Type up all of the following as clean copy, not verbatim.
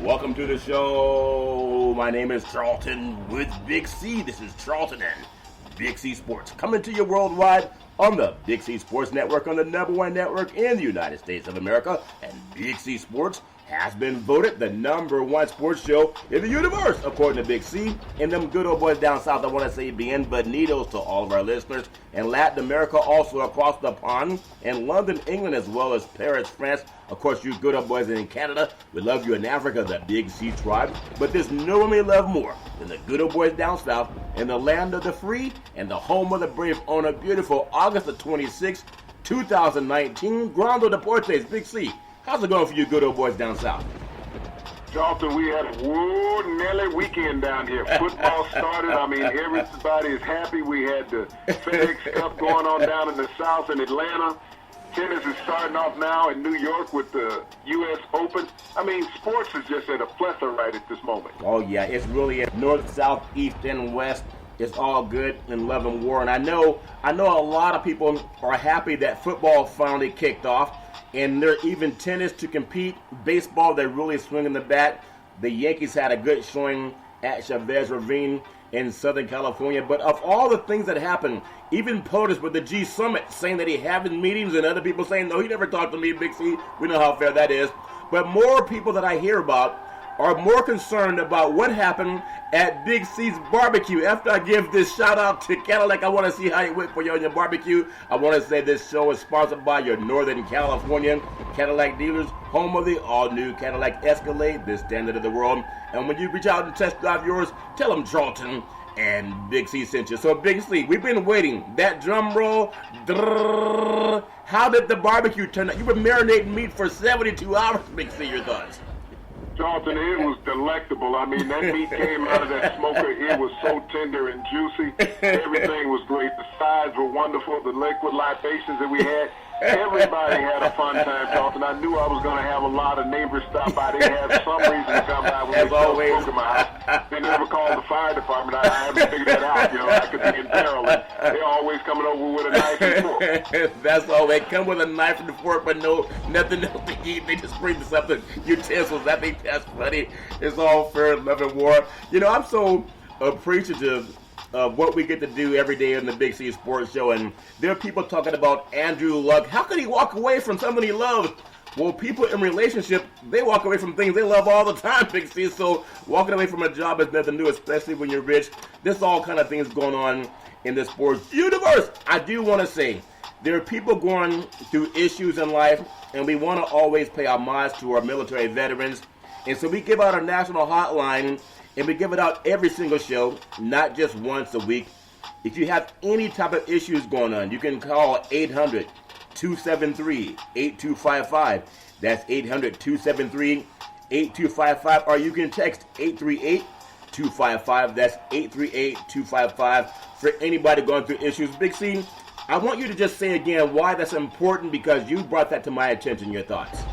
Welcome to the show. My name is Charlton with Big C. This is Charlton and Big C Sports coming to you worldwide on the Big C Sports Network, on the #1 network in the United States of America. And Big C Sports has been voted the #1 sports show in the universe, according to Big C. And them good old boys down south, I want to say bienvenidos to all of our listeners. And Latin America, also across the pond, and London, England, as well as Paris, France. Of course, you good old boys in Canada. We love you in Africa, the Big C tribe. But there's no one we love more than the good old boys down south in the land of the free and the home of the brave on a beautiful August the 26th, 2019. Grando Deportes, Big C. How's it going for you good old boys down south? Charlton, we had a Nelly weekend down here. Football started. I mean, everybody is happy. We had the FedEx Cup going on down in the south in Atlanta. Tennis is starting off now in New York with the U.S. Open. I mean, sports is just at a plethora right at this moment. Oh, yeah. It's really north, south, east, and west. It's all good in love and war. And I know a lot of people are happy that football finally kicked off. And they're even tennis to compete. Baseball, they're really swinging the bat. The Yankees had a good showing at Chavez Ravine in Southern California. But of all the things that happened, even POTUS with the G Summit saying that he having meetings and other people saying, no, he never talked to me, Big C. We know how fair that is. But more people that I hear about are more concerned about what happened at Big C's barbecue. After I give this shout out to Cadillac, I want to see how it went for you on your barbecue. I want to say this show is sponsored by your Northern California Cadillac dealers, home of the all-new Cadillac Escalade, the standard of the world. And when you reach out and test drive yours, tell them Charlton and Big C sent you. So Big C, we've been waiting. That drum roll, drrrr. How did the barbecue turn out? You were marinating meat for 72 hours, Big C, your thoughts? Charlton, it was delectable. I mean, that meat came out of that smoker. It was so tender and juicy. Everything was great. The sides were wonderful. The liquid libations that we had. Everybody had a fun time, Charlton. I knew I was going to have a lot of neighbors stop by. They had some reason to come by when they smoke in my house. They never called the fire department. I haven't figured that out. You know, I could be in peril. And they're always coming over with a knife and fork. That's all. They come with a knife and a fork, but nothing else to eat. They just bring something, utensils. I think that's funny. It's all fair love and war. You know, I'm so appreciative of what we get to do every day on the Big C Sports Show. And there are people talking about Andrew Luck. How could he walk away from something he loves? Well, people in relationship, they walk away from things they love all the time, Big C. So walking away from a job is nothing new, especially when you're rich. There's all kind of things going on in the sports universe. I do want to say, there are people going through issues in life, and we want to always pay homage to our military veterans. And so we give out a national hotline, and we give it out every single show, not just once a week. If you have any type of issues going on, you can call 800-273-8255. That's 800-273-8255. Or you can text 838-255. That's 838-255 for anybody going through issues. Big C, I want you to just say again why that's important, because you brought that to my attention, your thoughts.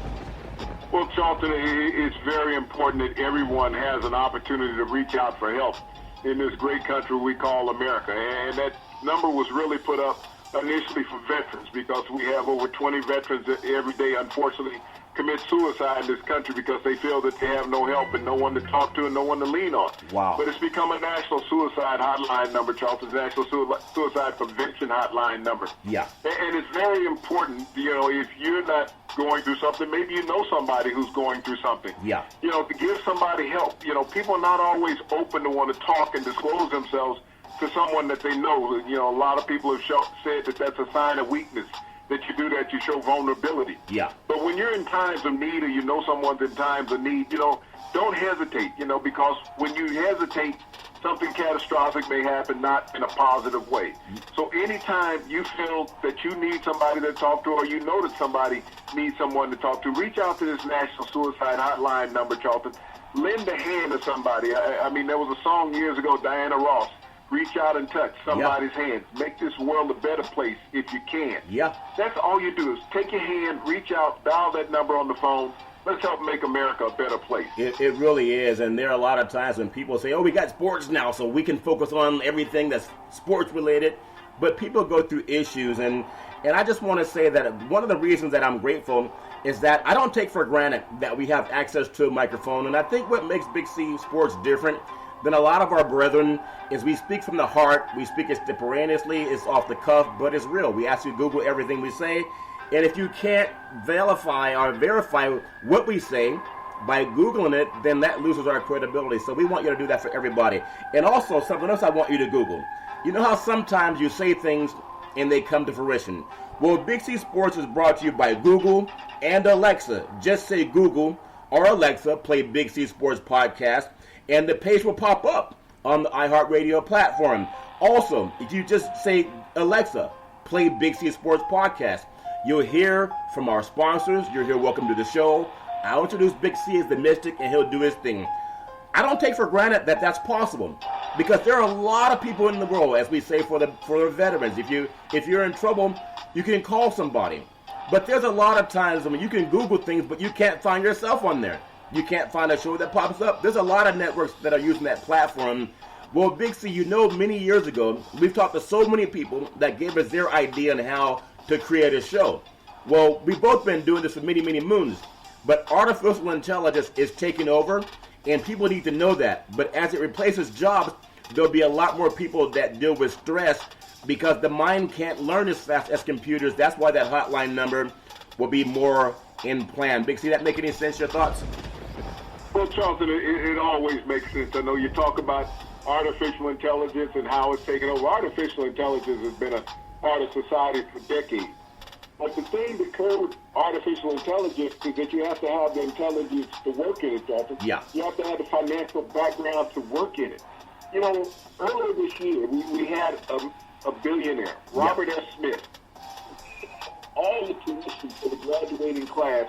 Well, Charlton, it's very important that everyone has an opportunity to reach out for help in this great country we call America. And that number was really put up initially for veterans, because we have over 20 veterans that every day, unfortunately, commit suicide in this country because they feel that they have no help and no one to talk to and no one to lean on. Wow. But it's become a national suicide hotline number, Charlton's national suicide prevention hotline number. Yeah. And it's very important, you know, if you're not going through something, maybe you know somebody who's going through something. Yeah. You know, to give somebody help. You know, people are not always open to want to talk and disclose themselves to someone that they know. You know, a lot of people have said that that's a sign of weakness, that you do that, you show vulnerability. Yeah. But when you're in times of need, or you know someone's in times of need, you know, don't hesitate, you know, because when you hesitate, something catastrophic may happen, not in a positive way. So anytime you feel that you need somebody to talk to, or you know that somebody needs someone to talk to, reach out to this National Suicide Hotline number, Charlton. Lend a hand to somebody. I mean, there was a song years ago, Diana Ross, reach out and touch somebody's hand. Make this world a better place if you can. Yeah. That's all you do, is take your hand, reach out, dial that number on the phone. Let's help make America a better place. It really is. And there are a lot of times when people say, oh, we got sports now, so we can focus on everything that's sports related. but people go through issues, and I just want to say that one of the reasons that I'm grateful is that I don't take for granted that we have access to a microphone, and I think what makes Big C Sports different than a lot of our brethren is we speak from the heart, we speak extemporaneously, it's off the cuff, but it's real. We ask you to Google everything we say, and if you can't verify what we say by Googling it, then that loses our credibility. So we want you to do that for everybody. And also, something else I want you to Google. You know how sometimes you say things and they come to fruition? Well, Big C Sports is brought to you by Google and Alexa. Just say Google or Alexa, play Big C Sports Podcast, and the page will pop up on the iHeartRadio platform. Also, if you just say Alexa, play Big C Sports Podcast, you'll hear from our sponsors. You'll hear welcome to the show. I'll introduce Big C as the Mystic, and he'll do his thing. I don't take for granted that that's possible, because there are a lot of people in the world, as we say for the veterans. If you're in trouble, you can call somebody. But there's a lot of times when you can Google things, but you can't find yourself on there. You can't find a show that pops up. There's a lot of networks that are using that platform. Well, Big C, many years ago, we've talked to so many people that gave us their idea on how to create a show. Well, we've both been doing this for many, many moons. But artificial intelligence is taking over, and people need to know that. But as it replaces jobs, there'll be a lot more people that deal with stress because the mind can't learn as fast as computers. That's why that hotline number will be more in plan. Big C, that make any sense? Your thoughts? Well, Charlton, it always makes sense. I know you talk about artificial intelligence and how it's taken over. Artificial intelligence has been a part of society for decades. But the thing that curves artificial intelligence is that you have to have the intelligence to work in it, Charlton. Yeah. You have to have the financial background to work in it. Earlier this year, we had a billionaire, Robert S. Smith, all the tuition for the graduating class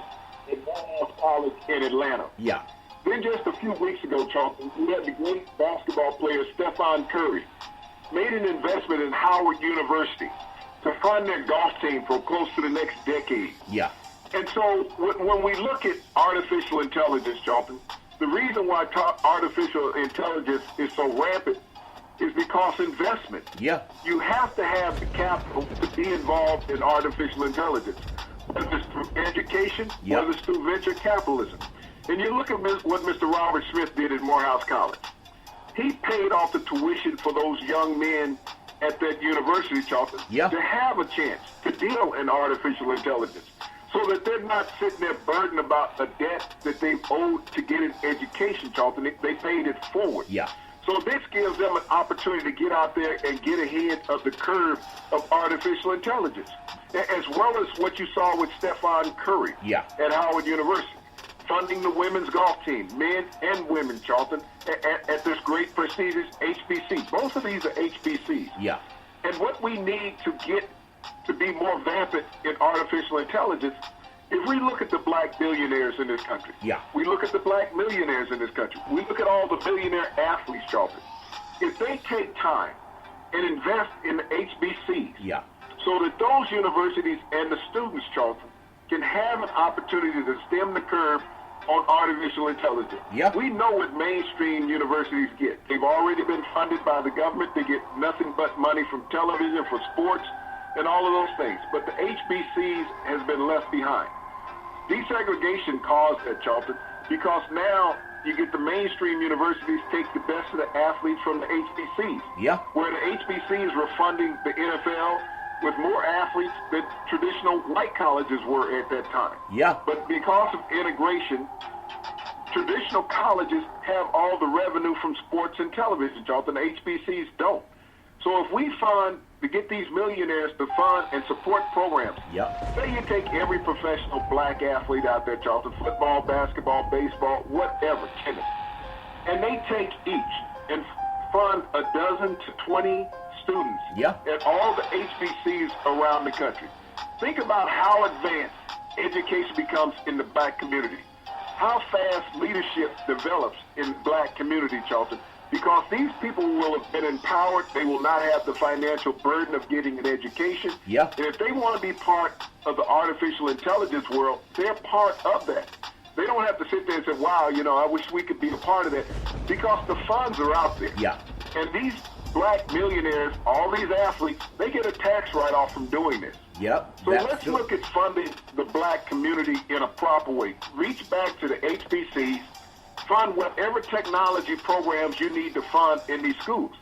at Morehouse College in Atlanta. Yeah. Then just a few weeks ago, Charlton, we had the great basketball player Stephen Curry made an investment in Howard University to fund their golf team for close to the next decade. Yeah. And so when we look at artificial intelligence, Charlton, the reason why artificial intelligence is so rampant is because investment. Yeah. You have to have the capital to be involved in artificial intelligence, whether it's through education, whether it's through venture capitalism. And you look at what Mr. Robert Smith did at Morehouse College. He paid off the tuition for those young men at that university, Charlton, to have a chance to deal in artificial intelligence so that they're not sitting there burdened about a debt that they owed to get an education, Charlton. They paid it forward. Yeah. So this gives them an opportunity to get out there and get ahead of the curve of artificial intelligence, as well as what you saw with Stephen Curry at Howard University, funding the women's golf team, men and women, Charlton, at this great prestigious HBC. Both of these are HBCs. Yeah. And what we need to get to be more rampant in artificial intelligence, if we look at the black billionaires in this country, we look at the black millionaires in this country, we look at all the billionaire athletes, Charlton, if they take time and invest in the HBCs so that those universities and the students, Charlton, can have an opportunity to stem the curve on artificial intelligence. We know what mainstream universities get. They've already been funded by the government. They get nothing but money from television, for sports, and all of those things. But the HBCs has been left behind. Desegregation caused that, Charlton, because now you get the mainstream universities take the best of the athletes from the HBCs. Where the HBCs were funding the NFL with more athletes than traditional white colleges were at that time. But because of integration, traditional colleges have all the revenue from sports and television, Charlton. The HBCs don't. So if we fund to get these millionaires to fund and support programs, say you take every professional black athlete out there, Charlton, football, basketball, baseball, whatever, tennis, and they take each and fund a dozen to 20 students at all the HBCs around the country. Think about how advanced education becomes in the black community, how fast leadership develops in the black community, Charlton, because these people will have been empowered. They will not have the financial burden of getting an education. And if they want to be part of the artificial intelligence world, they're part of that. They don't have to sit there and say, wow, I wish we could be a part of that, because the funds are out there. And these black millionaires, all these athletes, they get a tax write-off from doing this. Yep. So let's look at funding the black community in a proper way. Reach back to the HBCs, fund whatever technology programs you need to fund in these schools.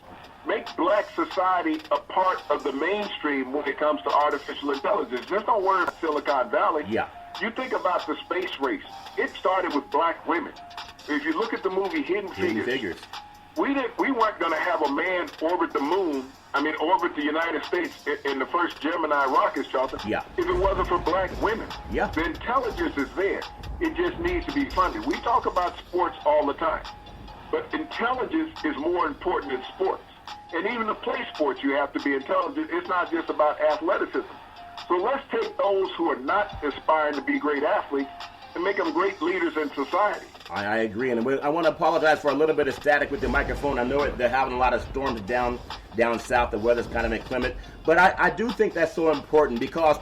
Make black society a part of the mainstream when it comes to artificial intelligence. Just don't worry about Silicon Valley. Yeah. You think about the space race. It started with black women. If you look at the movie Hidden Figures. We weren't going to have a man orbit the moon, orbit the United States in the first Gemini rockets, Charlton, Yeah. if it wasn't for black women. Yeah. The intelligence is there. It just needs to be funded. We talk about sports all the time, but intelligence is more important than sports. And even to play sports, you have to be intelligent. It's not just about athleticism. So let's take those who are not aspiring to be great athletes and make them great leaders in society. I agree, and I want to apologize for a little bit of static with the microphone. I know they're having a lot of storms down south. The weather's kind of inclement, but I do think that's so important because,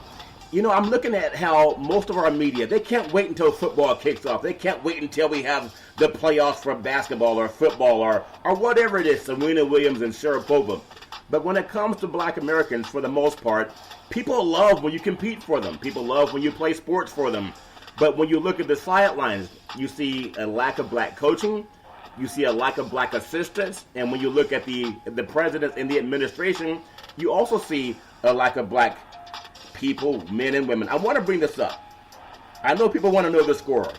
I'm looking at how most of our media, they can't wait until football kicks off. They can't wait until we have the playoffs for basketball or football or whatever it is, Serena Williams and Sharapova. But when it comes to black Americans, for the most part, people love when you compete for them. People love when you play sports for them. But when you look at the sidelines, you see a lack of black coaching, you see a lack of black assistants, and when you look at the presidents and the administration, you also see a lack of black people, men and women. I want to bring this up. I know people want to know the score,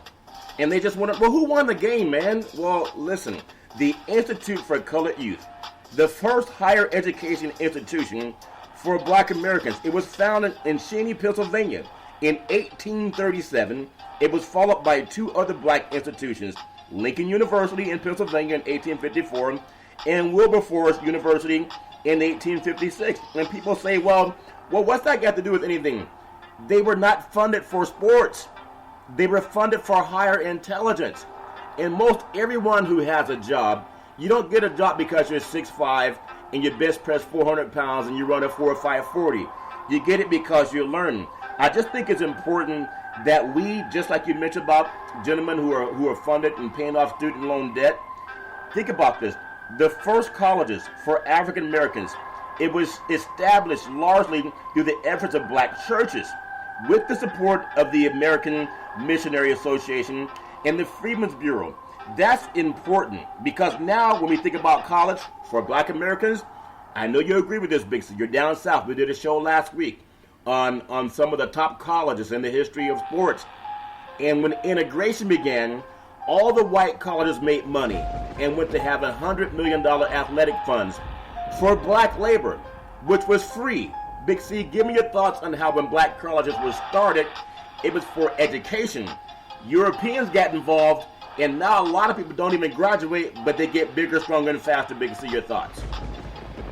and they just want to, well, who won the game, man? Well, listen, the Institute for Colored Youth, the first higher education institution for black Americans. It was founded in Cheney, Pennsylvania. In 1837, it was followed by two other black institutions, Lincoln University in Pennsylvania in 1854 and Wilberforce University in 1856. And people say, well, what's that got to do with anything? They were not funded for sports. They were funded for higher intelligence. And most everyone who has a job, you don't get a job because you're 6'5", and your bench press 400 pounds and you run a 4.540. You get it because you're learning. I just think it's important that we, just like you mentioned about gentlemen who are funded and paying off student loan debt, think about this. The first colleges for African Americans, it was established largely through the efforts of black churches with the support of the American Missionary Association and the Freedmen's Bureau. That's important because now when we think about college for black Americans, I know you agree with this, Big C. You're down south. We did a show last week on some of the top colleges in the history of sports. And when integration began, all the white colleges made money and went to have $100 million athletic funds for black labor, which was free. Big C, give me your thoughts on how when black colleges were started, it was for education. Europeans got involved, and now a lot of people don't even graduate, but they get bigger, stronger, and faster. Big C, your thoughts?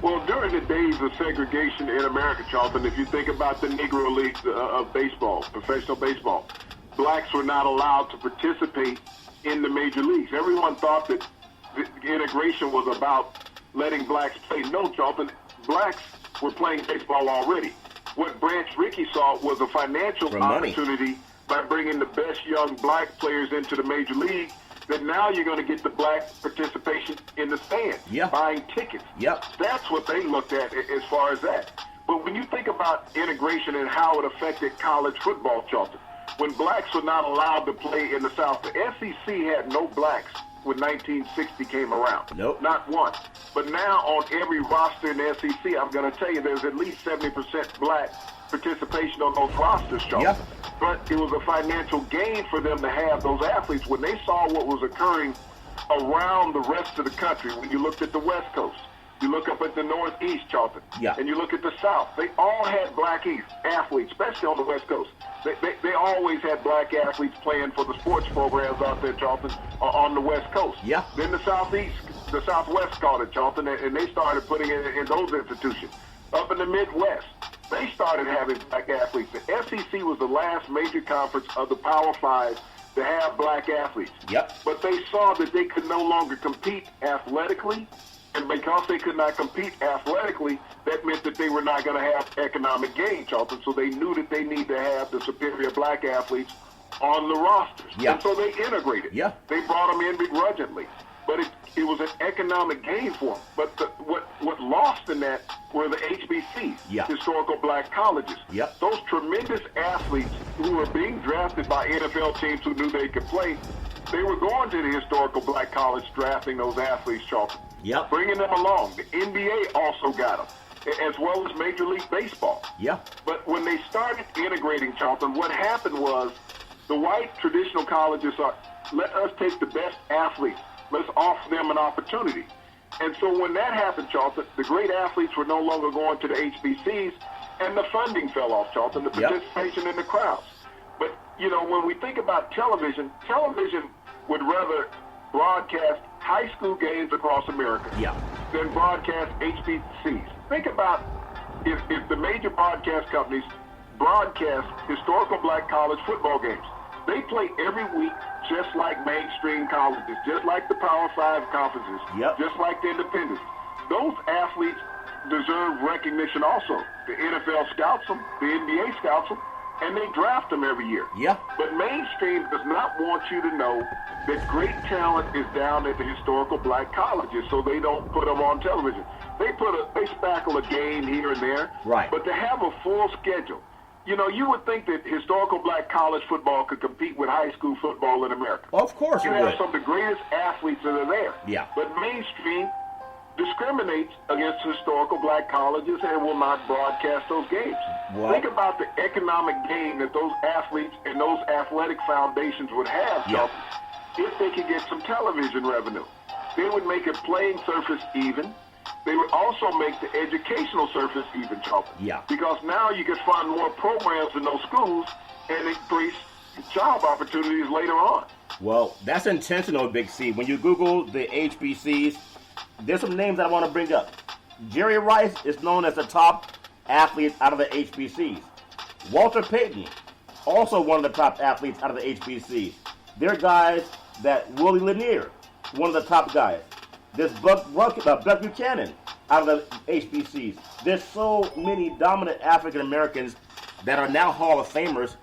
Well, during the days of segregation in America, Charlton, if you think about the Negro Leagues of baseball, professional baseball, blacks were not allowed to participate in the major leagues. Everyone thought that the integration was about letting blacks play. No, Charlton, blacks were playing baseball already. What Branch Rickey saw was a financial opportunity by bringing the best young black players into the major league, that now you're going to get the black participation in the stands, buying tickets. Yep. That's what they looked at as far as that. But when you think about integration and how it affected college football, Charlton, when blacks were not allowed to play in the South, the SEC had no blacks when 1960 came around. Nope. Not one. But now on every roster in the SEC, I'm going to tell you there's at least 70% black participation on those rosters, Charlton. Yep. But it was a financial gain for them to have those athletes when they saw what was occurring around the rest of the country. When you looked at the West Coast, you look up at the Northeast, Charlton, and you look at the South, they all had black athletes, especially on the West Coast. They always had black athletes playing for the sports programs out there, Charlton, on the West Coast. Yeah. Then the Southeast, the Southwest caught it, Charlton, and they started putting it in those institutions. Up in the Midwest, they started having black athletes. The SEC was the last major conference of the Power Five to have black athletes. Yep. But they saw that they could no longer compete athletically, and because they could not compete athletically, that meant that they were not going to have economic gain, Charlton. So they knew that they need to have the superior black athletes on the rosters. Yeah. And so they integrated. Yeah. They brought them in begrudgingly. But it was an economic gain for them. But what lost in that were the HBCs, Yeah. historical black colleges. Yep. Those tremendous athletes who were being drafted by NFL teams who knew they could play, they were going to the historical black college, drafting those athletes, Charlton. Yep. Bringing them along. The NBA also got them, as well as Major League Baseball. Yeah. But when they started integrating, Charlton, what happened was the white traditional colleges are, let us take the best athletes. Let's offer them an opportunity. And so when that happened, Charlton, the great athletes were no longer going to the HBCs, and the funding fell off, Charlton, the Yep. participation in the crowds. But, you know, when we think about television would rather broadcast high school games across America Yeah. than broadcast HBCs. Think about if the major broadcast companies broadcast historical black college football games. They play every week just like mainstream colleges, just like the Power 5 conferences, Yep. just like the independents. Those athletes deserve recognition also. The NFL scouts them, the NBA scouts them, and they draft them every year. Yeah. But mainstream does not want you to know that great talent is down at the historical black colleges, so they don't put them on television. They spackle a game here and there. Right. But to have a full schedule, you know, you would think that historical black college football could compete with high school football in America. Of course You it have would. some of the greatest athletes that are there. Yeah. But mainstream discriminates against historical black colleges and will not broadcast those games. Well- Think about the economic gain that those athletes and those athletic foundations would have, Yeah. Charlton, if they could get some television revenue. They would make a playing surface even. They would also make the educational surface even, Charlton. Yeah. Because now you can fund more programs in those schools and increase job opportunities later on. Well, that's intentional, Big C. When you Google the HBCs, there's some names that I want to bring up. Jerry Rice is known as the top athlete out of the HBCs. Walter Payton, also one of the top athletes out of the HBCs. They're guys that Willie Lanier, one of the top guys. There's Buck Buchanan out of the HBCs. There's so many dominant African Americans that are now Hall of Famers,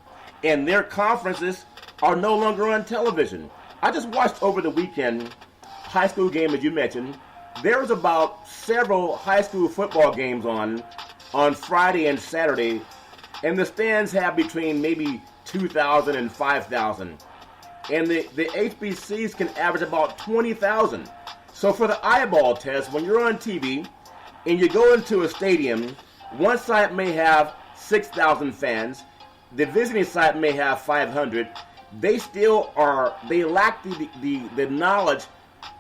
and their conferences are no longer on television. I just watched over the weekend high school game, as you mentioned. There was about several high school football games on Friday and Saturday, and the stands have between maybe 2,000 and 5,000. And the HBCs can average about 20,000. So for the eyeball test, when you're on TV and you go into a stadium, one side may have 6,000 fans, the visiting side may have 500. They lack the knowledge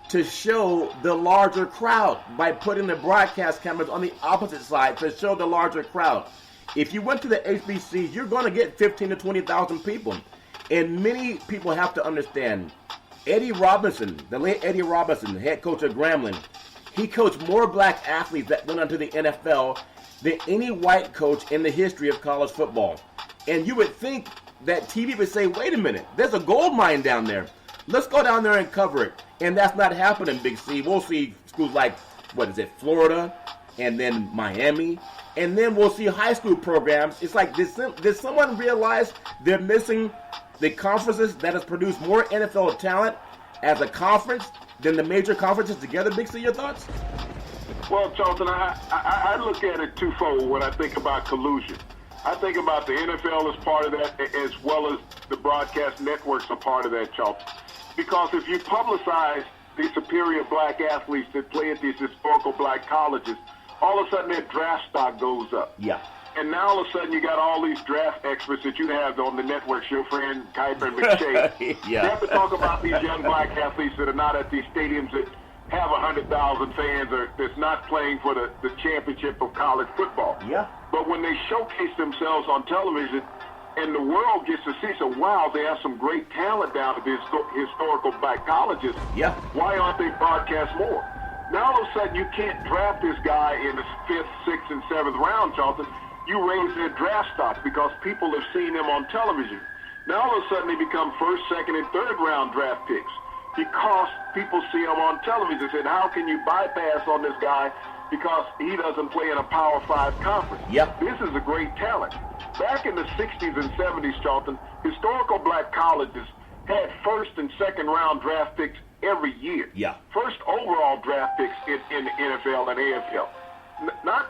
to show the larger crowd by putting the broadcast cameras on the opposite side to show the larger crowd. If you went to the HBCs, you're going to get 15 to 20,000 people. And many people have to understand, Eddie Robinson, the late Eddie Robinson, head coach of Grambling, he coached more black athletes that went onto the NFL than any white coach in the history of college football. And you would think that TV would say, wait a minute, there's a gold mine down there. Let's go down there and cover it. And that's not happening, Big C. We'll see schools like, Florida, and then Miami, and then we'll see high school programs. It's like, did someone realize they're missing the conferences that has produced more NFL talent as a conference than the major conferences together? Big C, your thoughts? Well, Charlton, I look at it twofold when I think about collusion. I think about the NFL as part of that, as well as the broadcast networks are part of that, Charlton. Because if you publicize the superior black athletes that play at these historical black colleges, all of a sudden their draft stock goes up. Yeah. And now all of a sudden you got all these draft experts that you have on the networks, your friend Kuiper and McShay. Yeah. They have to talk about these young black athletes that are not at these stadiums that have 100,000 fans or that's not playing for the championship of college football. Yeah. But when they showcase themselves on television and the world gets to see, so wow, they have some great talent down at these historical black colleges. Yeah. Why aren't they broadcast more? Now all of a sudden you can't draft this guy in the 5th, 6th, and 7th round, Charlton. You raise their draft stock because people have seen them on television. Now all of a sudden they become 1st, 2nd, and 3rd round draft picks because people see them on television. Said, how can you bypass on this guy because he doesn't play in a Power 5 conference? Yep. This is a great talent. Back in the 60s and 70s, Charlton, historical black colleges had 1st and 2nd round draft picks every year. Yeah. First overall draft picks in the NFL and AFL. Not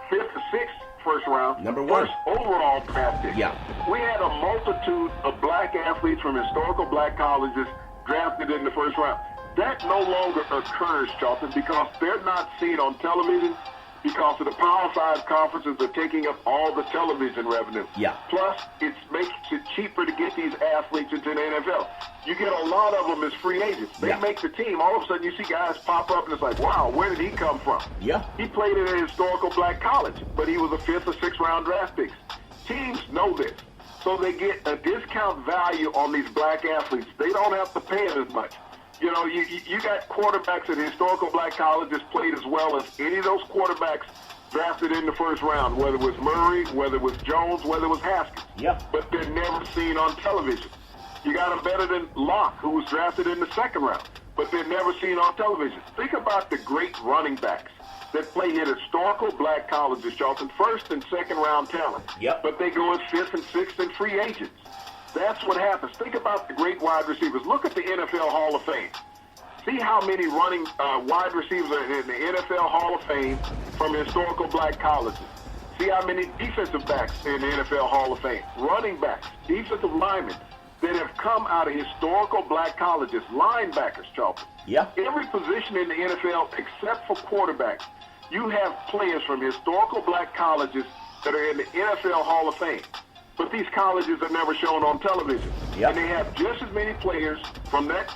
fifth or sixth first round. Number one. First overall draft pick. Yeah. We had a multitude of black athletes from historical black colleges drafted in the first round. That no longer occurs, Charlton, because they're not seen on television because of the Power 5 conferences are taking up all the television revenue. Yeah. Plus, it makes it cheaper to get these athletes into the NFL. You get a lot of them as free agents. They make the team. All of a sudden, you see guys pop up, and it's like, wow, where did he come from? Yeah. He played at a historical black college, but he was a fifth or sixth round draft pick. Teams know this, so they get a discount value on these black athletes. They don't have to pay it as much. You know, you got quarterbacks at historical black colleges played as well as any of those quarterbacks drafted in the first round, whether it was Murray, whether it was Jones, whether it was Haskins. Yeah. But they're never seen on television. You got them better than Locke, who was drafted in the second round, but they're never seen on television. Think about the great running backs that play at historical black colleges, Charlton, first and second round talent. Yep. But they go as fifth and sixth and free agents. That's what happens. Think about the great wide receivers. Look at the NFL Hall of Fame. See how many running wide receivers are in the NFL Hall of Fame from historical black colleges. See how many defensive backs in the NFL Hall of Fame. Running backs, defensive linemen that have come out of historical black colleges. Linebackers, Charlton. Yeah. Every position in the NFL except for quarterbacks, you have players from historical black colleges that are in the NFL Hall of Fame. But these colleges are never shown on television. Yep. And they have just as many players from that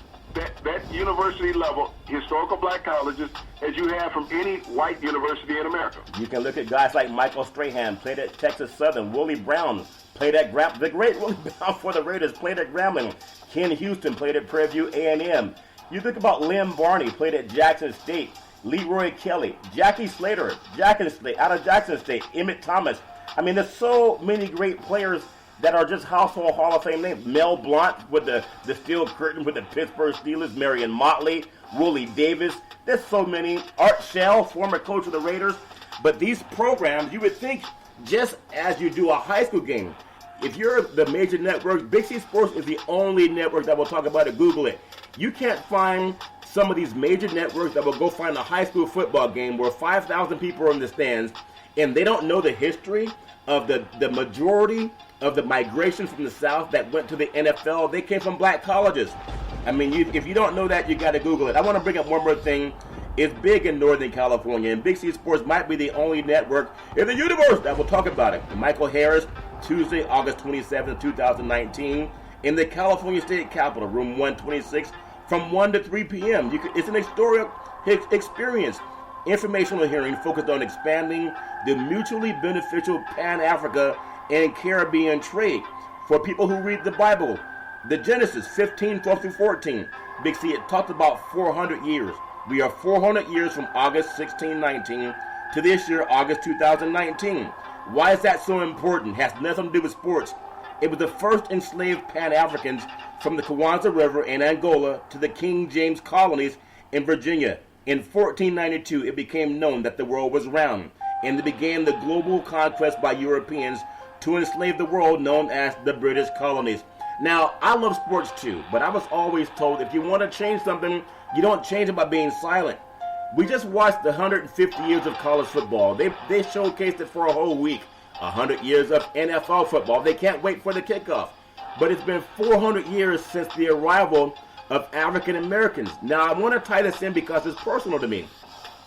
university level, historical black colleges, as you have from any white university in America. You can look at guys like Michael Strahan, played at Texas Southern. Willie Brown played at the great Willie Brown for the Raiders, played at Grambling. Ken Houston played at Prairie View A&M. You think about Lynn Barney, played at Jackson State. Leroy Kelly, Jackie Slater, out of Jackson State. Emmett Thomas. I mean, there's so many great players that are just household Hall of Fame names. Mel Blount with the steel curtain with the Pittsburgh Steelers. Marion Motley, Willie Davis. There's so many. Art Shell, former coach of the Raiders. But these programs, you would think, just as you do a high school game, if you're the major networks, Big C Sports is the only network that will talk about it. Google it. You can't find some of these major networks that will go find a high school football game where 5,000 people are in the stands and they don't know the history of the majority of the migration from the South that went to the NFL. They came from black colleges. I mean, if you don't know that, you got to Google it. I want to bring up one more thing. It's big in Northern California, and Big C Sports might be the only network in the universe that will talk about it. Michael Harris, Tuesday, August 27, 2019, in the California State Capitol, room 126, from 1 to 3 p.m. It's an historic experience. Informational hearing focused on expanding the mutually beneficial Pan-Africa and Caribbean trade for people who read the Bible. The Genesis 15, 12 through 14. Big C, it talked about 400 years. We are 400 years from August 1619 to this year, August 2019. Why is that so important? It has nothing to do with sports. It was the first enslaved Pan-Africans from the Kwanzaa River in Angola to the King James colonies in Virginia. In 1492, it became known that the world was round, and it began the global conquest by Europeans to enslave the world, known as the British colonies. Now, I love sports too, but I was always told if you want to change something, you don't change it by being silent. We just watched the 150 years of college football. They showcased it for a whole week. 100 years of NFL football. They can't wait for the kickoff. But it's been 400 years since the arrival of African Americans. Now, I want to tie this in because it's personal to me.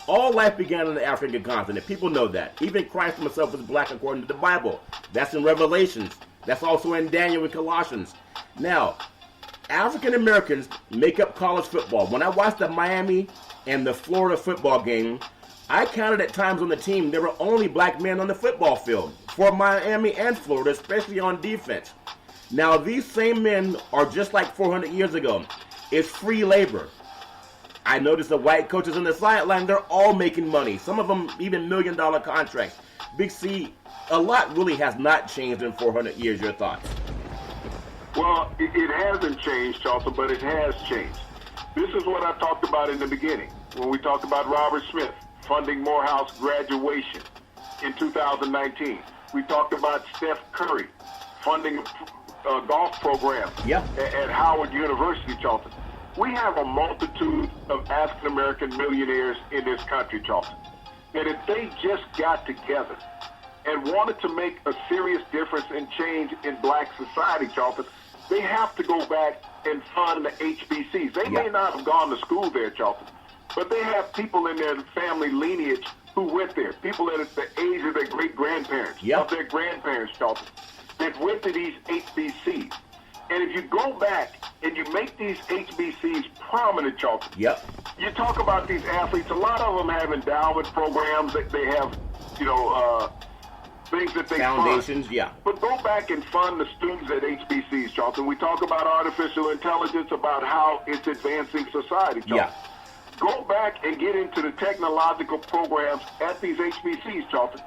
All life began on the African continent. People know that. Even Christ himself was black according to the Bible. That's in Revelations. That's also in Daniel and Colossians. Now, African Americans make up college football. When I watched the Miami and the Florida football game, I counted at times on the team there were only black men on the football field for Miami and Florida, especially on defense. Now, these same men are just like 400 years ago. It's free labor. I noticed the white coaches on the sideline, they're all making money. Some of them even $1 million contracts. Big C, a lot really has not changed in 400 years. Your thoughts? Well, it hasn't changed, Charlton, but it has changed. This is what I talked about in the beginning when we talked about Robert Smith funding Morehouse graduation in 2019. We talked about Steph Curry funding a golf program at Howard University, Charlton. We have a multitude of African-American millionaires in this country, Charlton, that if they just got together and wanted to make a serious difference and change in black society, Charlton, they have to go back and fund the HBCs. They may not have gone to school there, Charlton, but they have people in their family lineage who went there, people that at the age of their great-grandparents, of their grandparents, Charlton, that went to these HBCs. And if you go back and you make these HBCs prominent, Charlton, you talk about these athletes, a lot of them have endowment programs that they have, things that they foundations, fund. But go back and fund the students at HBCs, Charlton. We talk about artificial intelligence, about how it's advancing society, Charlton. Go back and get into the technological programs at these HBCs, Charlton.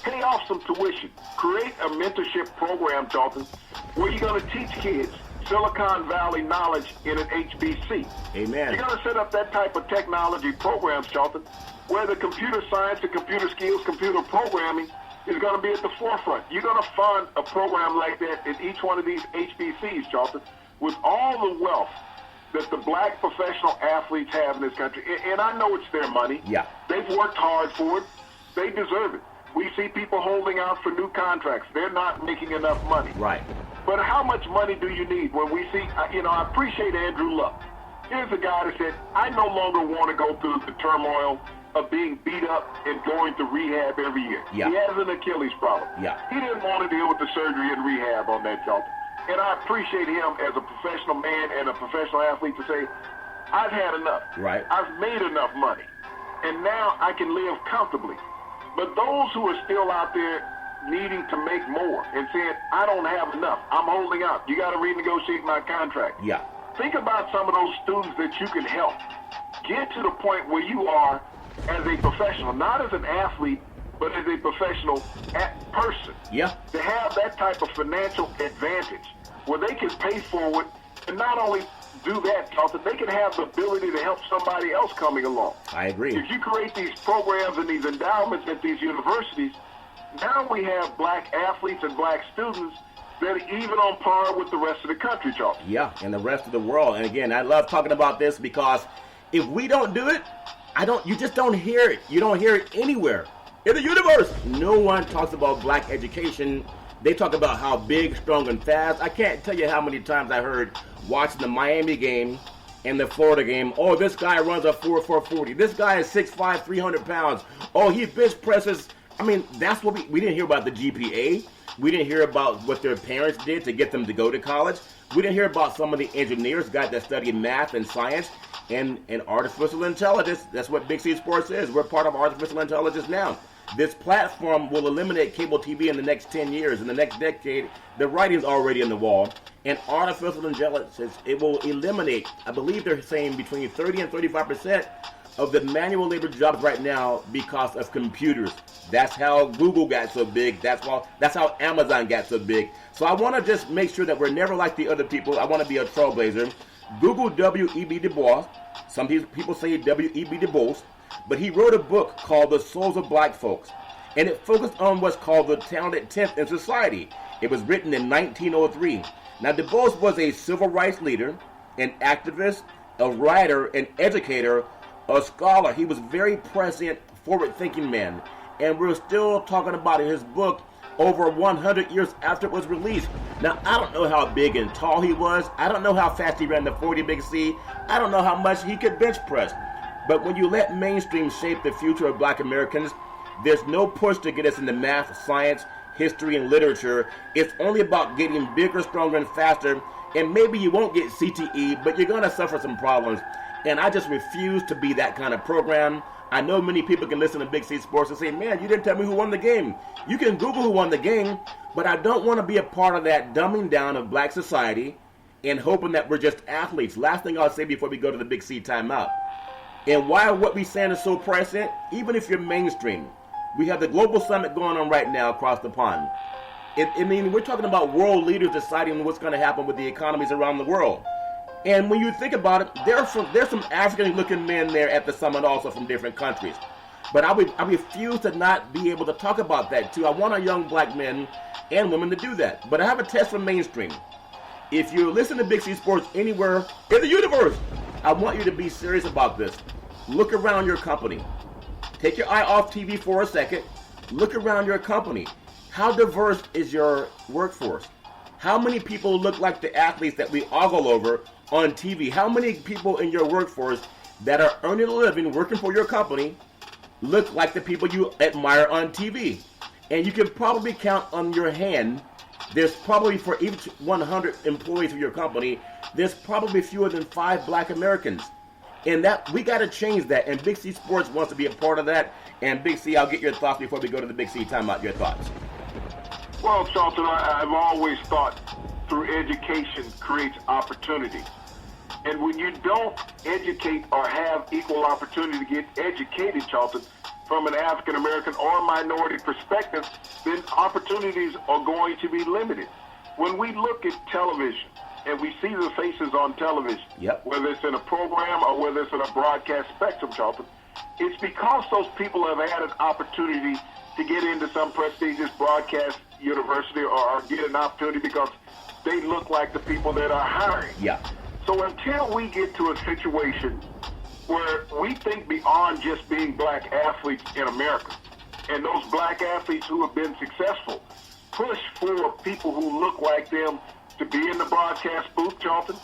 Pay off some tuition. Create a mentorship program, Charlton, where you're going to teach kids Silicon Valley knowledge in an HBC. Amen. You're going to set up that type of technology programs, Charlton, where the computer science, the computer skills, computer programming is going to be at the forefront. You're going to fund a program like that in each one of these HBCs, Charlton, with all the wealth that the black professional athletes have in this country. And I know it's their money. They've worked hard for it. They deserve it. We see people holding out for new contracts. They're not making enough money. But how much money do you need when we see, I appreciate Andrew Luck. Here's a guy that said, I no longer want to go through the turmoil of being beat up and going to rehab every year. He has an Achilles problem. He didn't want to deal with the surgery and rehab on that, Charlton. And I appreciate him as a professional man and a professional athlete to say, I've had enough. I've made enough money. And now I can live comfortably. But those who are still out there needing to make more and saying, I don't have enough, I'm holding out, you got to renegotiate my contract. Think about some of those students that you can help. Get to the point where you are as a professional, not as an athlete, but as a professional person. To have that type of financial advantage where they can pay forward and not only do that, Charlton, they can have the ability to help somebody else coming along. I agree. If you create these programs and these endowments at these universities, now we have black athletes and black students that are even on par with the rest of the country, Charlton. And the rest of the world. And again, I love talking about this because if we don't do it, you just don't hear it. You don't hear it anywhere in the universe. No one talks about black education. They talk about how big, strong, and fast. I can't tell you how many times I heard watching the Miami game and the Florida game, oh, this guy runs a 4.40. This guy is 6'5", 300 pounds. Oh, he bench presses. I mean, that's what we didn't hear about the GPA. We didn't hear about what their parents did to get them to go to college. We didn't hear about some of the engineers, guys that study math and science and artificial intelligence. That's what Big C Sports is. We're part of artificial intelligence now. This platform will eliminate cable TV in the next 10 years. In the next decade, the writing's already on the wall. And artificial intelligence, it will eliminate, I believe they're saying between 30 and 35% of the manual labor jobs right now because of computers. That's how Google got so big. That's how Amazon got so big. So I want to just make sure that we're never like the other people. I want to be a trailblazer. Google W.E.B. Du Bois. Some people say W.E.B. Du Bois. But he wrote a book called The Souls of Black Folks. And it focused on what's called the talented 10th in society. It was written in 1903. Now, Du Bois was a civil rights leader, an activist, a writer, an educator, a scholar. He was very present, forward-thinking man. And we're still talking about his book over 100 years after it was released. Now, I don't know how big and tall he was. I don't know how fast he ran the 40 Big C. I don't know how much he could bench press. But when you let mainstream shape the future of black Americans, there's no push to get us into math, science, history, and literature. It's only about getting bigger, stronger, and faster. And maybe you won't get CTE, but you're going to suffer some problems. And I just refuse to be that kind of program. I know many people can listen to Big C Sports and say, man, you didn't tell me who won the game. You can Google who won the game, but I don't want to be a part of that dumbing down of black society and hoping that we're just athletes. Last thing I'll say before we go to the Big C timeout. And why what we're saying is so present, even if you're mainstream, we have the Global Summit going on right now across the pond. I mean, we're talking about world leaders deciding what's going to happen with the economies around the world. And when you think about it, there's some African-looking men there at the summit also from different countries. But I refuse to not be able to talk about that too. I want our young black men and women to do that. But I have a test for mainstream. If you listen to Big C Sports anywhere in the universe, I want you to be serious about this. Look around your company. Take your eye off TV for a second. Look around your company. How diverse is your workforce? How many people look like the athletes that we ogle over on TV? How many people in your workforce that are earning a living working for your company look like the people you admire on TV? And you can probably count on your hand. There's probably, for each 100 employees of your company, there's probably fewer than 5 black Americans. And that we got to change that. And Big C Sports wants to be a part of that. And Big C, I'll get your thoughts before we go to the Big C timeout. Your thoughts. Well, Charlton, I've always thought through education creates opportunity. And when you don't educate or have equal opportunity to get educated, Charlton, from an African American or minority perspective, then opportunities are going to be limited. When we look at television and we see the faces on television, whether it's in a program or whether it's in a broadcast spectrum, Charlton, it's because those people have had an opportunity to get into some prestigious broadcast university or get an opportunity because they look like the people that are hiring. So until we get to a situation where we think beyond just being black athletes in America, and those black athletes who have been successful push for people who look like them to be in the broadcast booth, Charlton,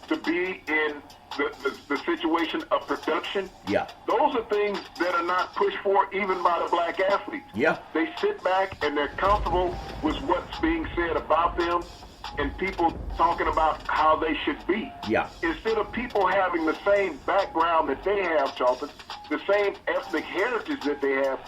to be in the situation of production, those are things that are not pushed for even by the black athletes. They sit back and they're comfortable with what's being said about them and people talking about how they should be. Instead of people having the same background that they have, Charlton, the same ethnic heritage that they have,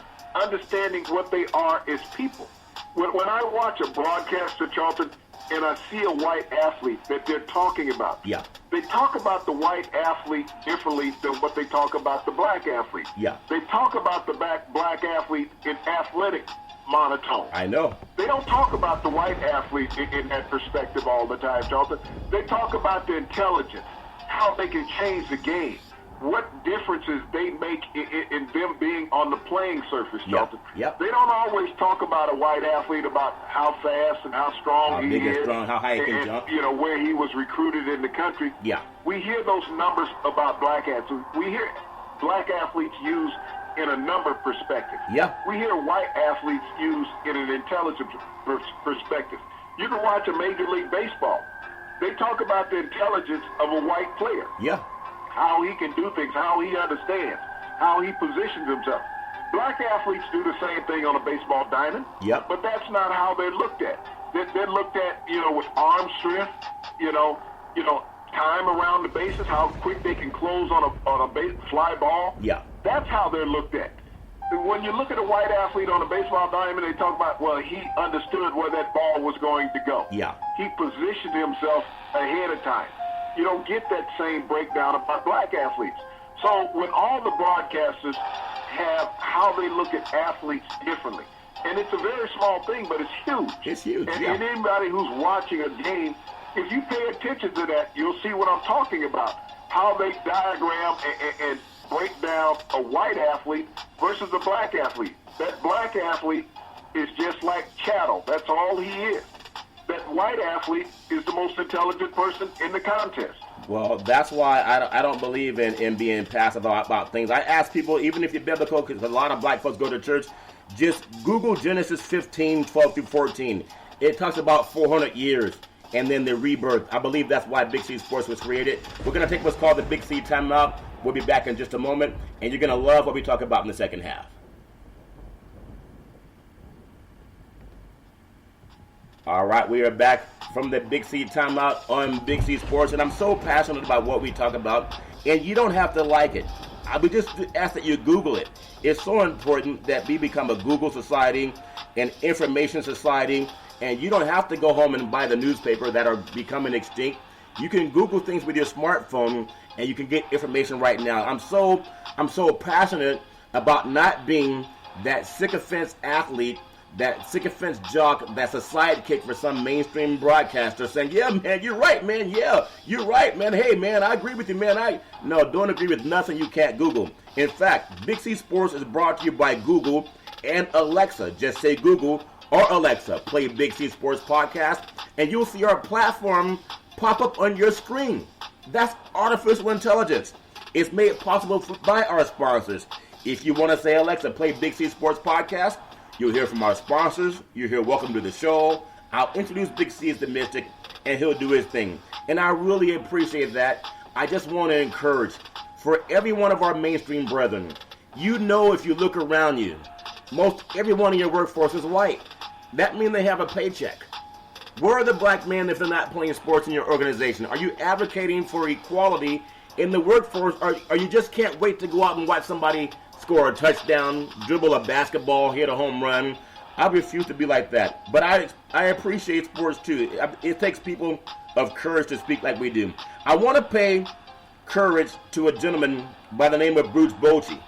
understanding what they are as people. When I watch a broadcaster, Charlton, and I see a white athlete that they're talking about, they talk about the white athlete differently than what they talk about the black athlete. They talk about the black athlete in athletic monotone. I know. They don't talk about the white athlete in that perspective all the time, Charlton. They talk about the intelligence, how they can change the game, what differences they make in them being on the playing surface, Charlton. They don't always talk about a white athlete, about how fast and how strong he is, how high he can jump. You know, where he was recruited in the country. We hear those numbers about black athletes. We hear black athletes used in a number perspective. We hear white athletes used in an intelligence perspective. You can watch a Major League Baseball. They talk about the intelligence of a white player. How he can do things, how he understands, how he positions himself. Black athletes do the same thing on a baseball diamond, but that's not how they're looked at. They're looked at, you know, with arm strength, you know, time around the bases, how quick they can close on a fly ball. That's how they're looked at. When you look at a white athlete on a baseball diamond, they talk about, well, he understood where that ball was going to go. He positioned himself ahead of time. You don't get that same breakdown about black athletes. So when all the broadcasters have how they look at athletes differently, and it's a very small thing, but it's huge. It's huge, and anybody who's watching a game, if you pay attention to that, you'll see what I'm talking about. How they diagram and break down a white athlete versus a black athlete. That black athlete is just like chattel. That's all he is. That white athlete is the most intelligent person in the contest. Well, that's why I don't believe in being passive about things. I ask people, even if you're biblical, because a lot of black folks go to church, just Google Genesis 15, 12 through 14. It talks about 400 years and then the rebirth. I believe that's why Big C Sports was created. We're going to take what's called the Big C timeout. We'll be back in just a moment, and you're going to love what we talk about in the second half. All right, we are back from the Big C timeout on Big C Sports, and I'm so passionate about what we talk about, and you don't have to like it. I would just ask that you Google it. It's so important that we become a Google society, an information society, and you don't have to go home and buy the newspaper that are becoming extinct. You can Google things with your smartphone, and you can get information right now. I'm so passionate about not being that sycophant athlete, that sycophant jock that's a sidekick for some mainstream broadcaster saying, yeah, man, you're right, man. Yeah, you're right, man. Hey, man, I agree with you, man. No, don't agree with nothing you can't Google. In fact, Big C Sports is brought to you by Google and Alexa. Just say Google or Alexa, play Big C Sports Podcast, and you'll see our platform pop up on your screen. That's artificial intelligence. It's made possible by our sponsors. If you want to say, Alexa, play Big C Sports Podcast, you'll hear from our sponsors. You'll hear welcome to the show. I'll introduce Big C as the Mystic, and he'll do his thing. And I really appreciate that. I just want to encourage, for every one of our mainstream brethren, you know if you look around you, most everyone in your workforce is white. That means they have a paycheck. Where are the black men if they're not playing sports in your organization? Are you advocating for equality in the workforce, or you just can't wait to go out and watch somebody score a touchdown, dribble a basketball, hit a home run? I refuse to be like that. But I appreciate sports too. It takes people of courage to speak like we do. I want to pay courage to a gentleman by the name of Bruce Bochy.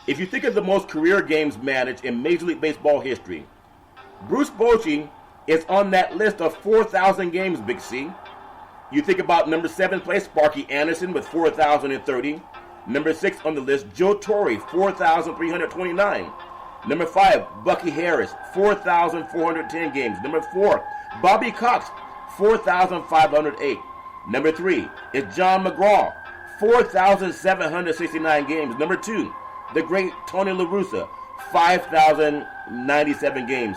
If you think of the most career games managed in Major League Baseball history, Bruce Bochy is on that list of 4,000 games, Big C. You think about number 7 place, Sparky Anderson with 4,030. Number 6 on the list, Joe Torre, 4,329. Number 5, Bucky Harris, 4,410 games. Number 4, Bobby Cox, 4,508. Number 3 is John McGraw, 4,769 games. Number 2, the great Tony La Russa, 5,097 games.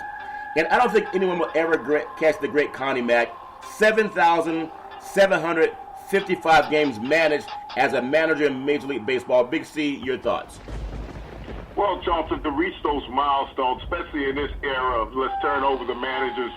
And I don't think anyone will ever catch the great Connie Mack, 7,755 games managed as a manager in Major League Baseball. Big C, your thoughts? Well, Charlton, to reach those milestones, especially in this era of let's turn over the managers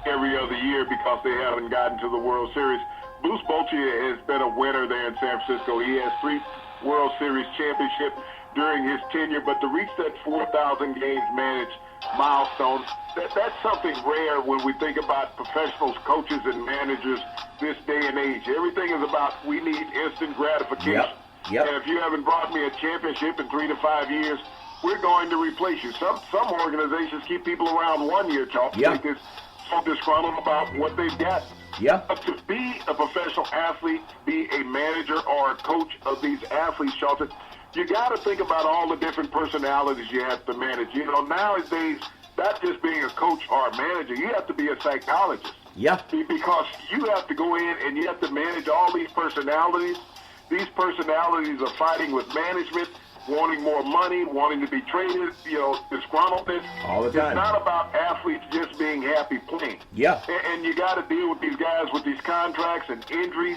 every other year because they haven't gotten to the World Series, Bruce Bochy has been a winner there in San Francisco. He has 3 World Series championships during his tenure, but to reach that 4,000 games managed milestone, that's something rare when we think about professionals, coaches, and managers this day and age. Everything is about we need instant gratification. Yep. And if you haven't brought me a championship in 3 to 5 years, we're going to replace you. Some organizations keep people around 1 year, Charles, because so disgruntled about what they've got. Yeah. But to be a professional athlete, be a manager or a coach of these athletes, Charlton, you got to think about all the different personalities you have to manage. You know, nowadays, not just being a coach or a manager, you have to be a psychologist. Yeah. Because you have to go in and you have to manage all these personalities. These personalities are fighting with management, wanting more money, wanting to be traded, disgruntledness. All the time. It's not about athletes just being happy playing. Yeah. And you got to deal with these guys with these contracts and injuries.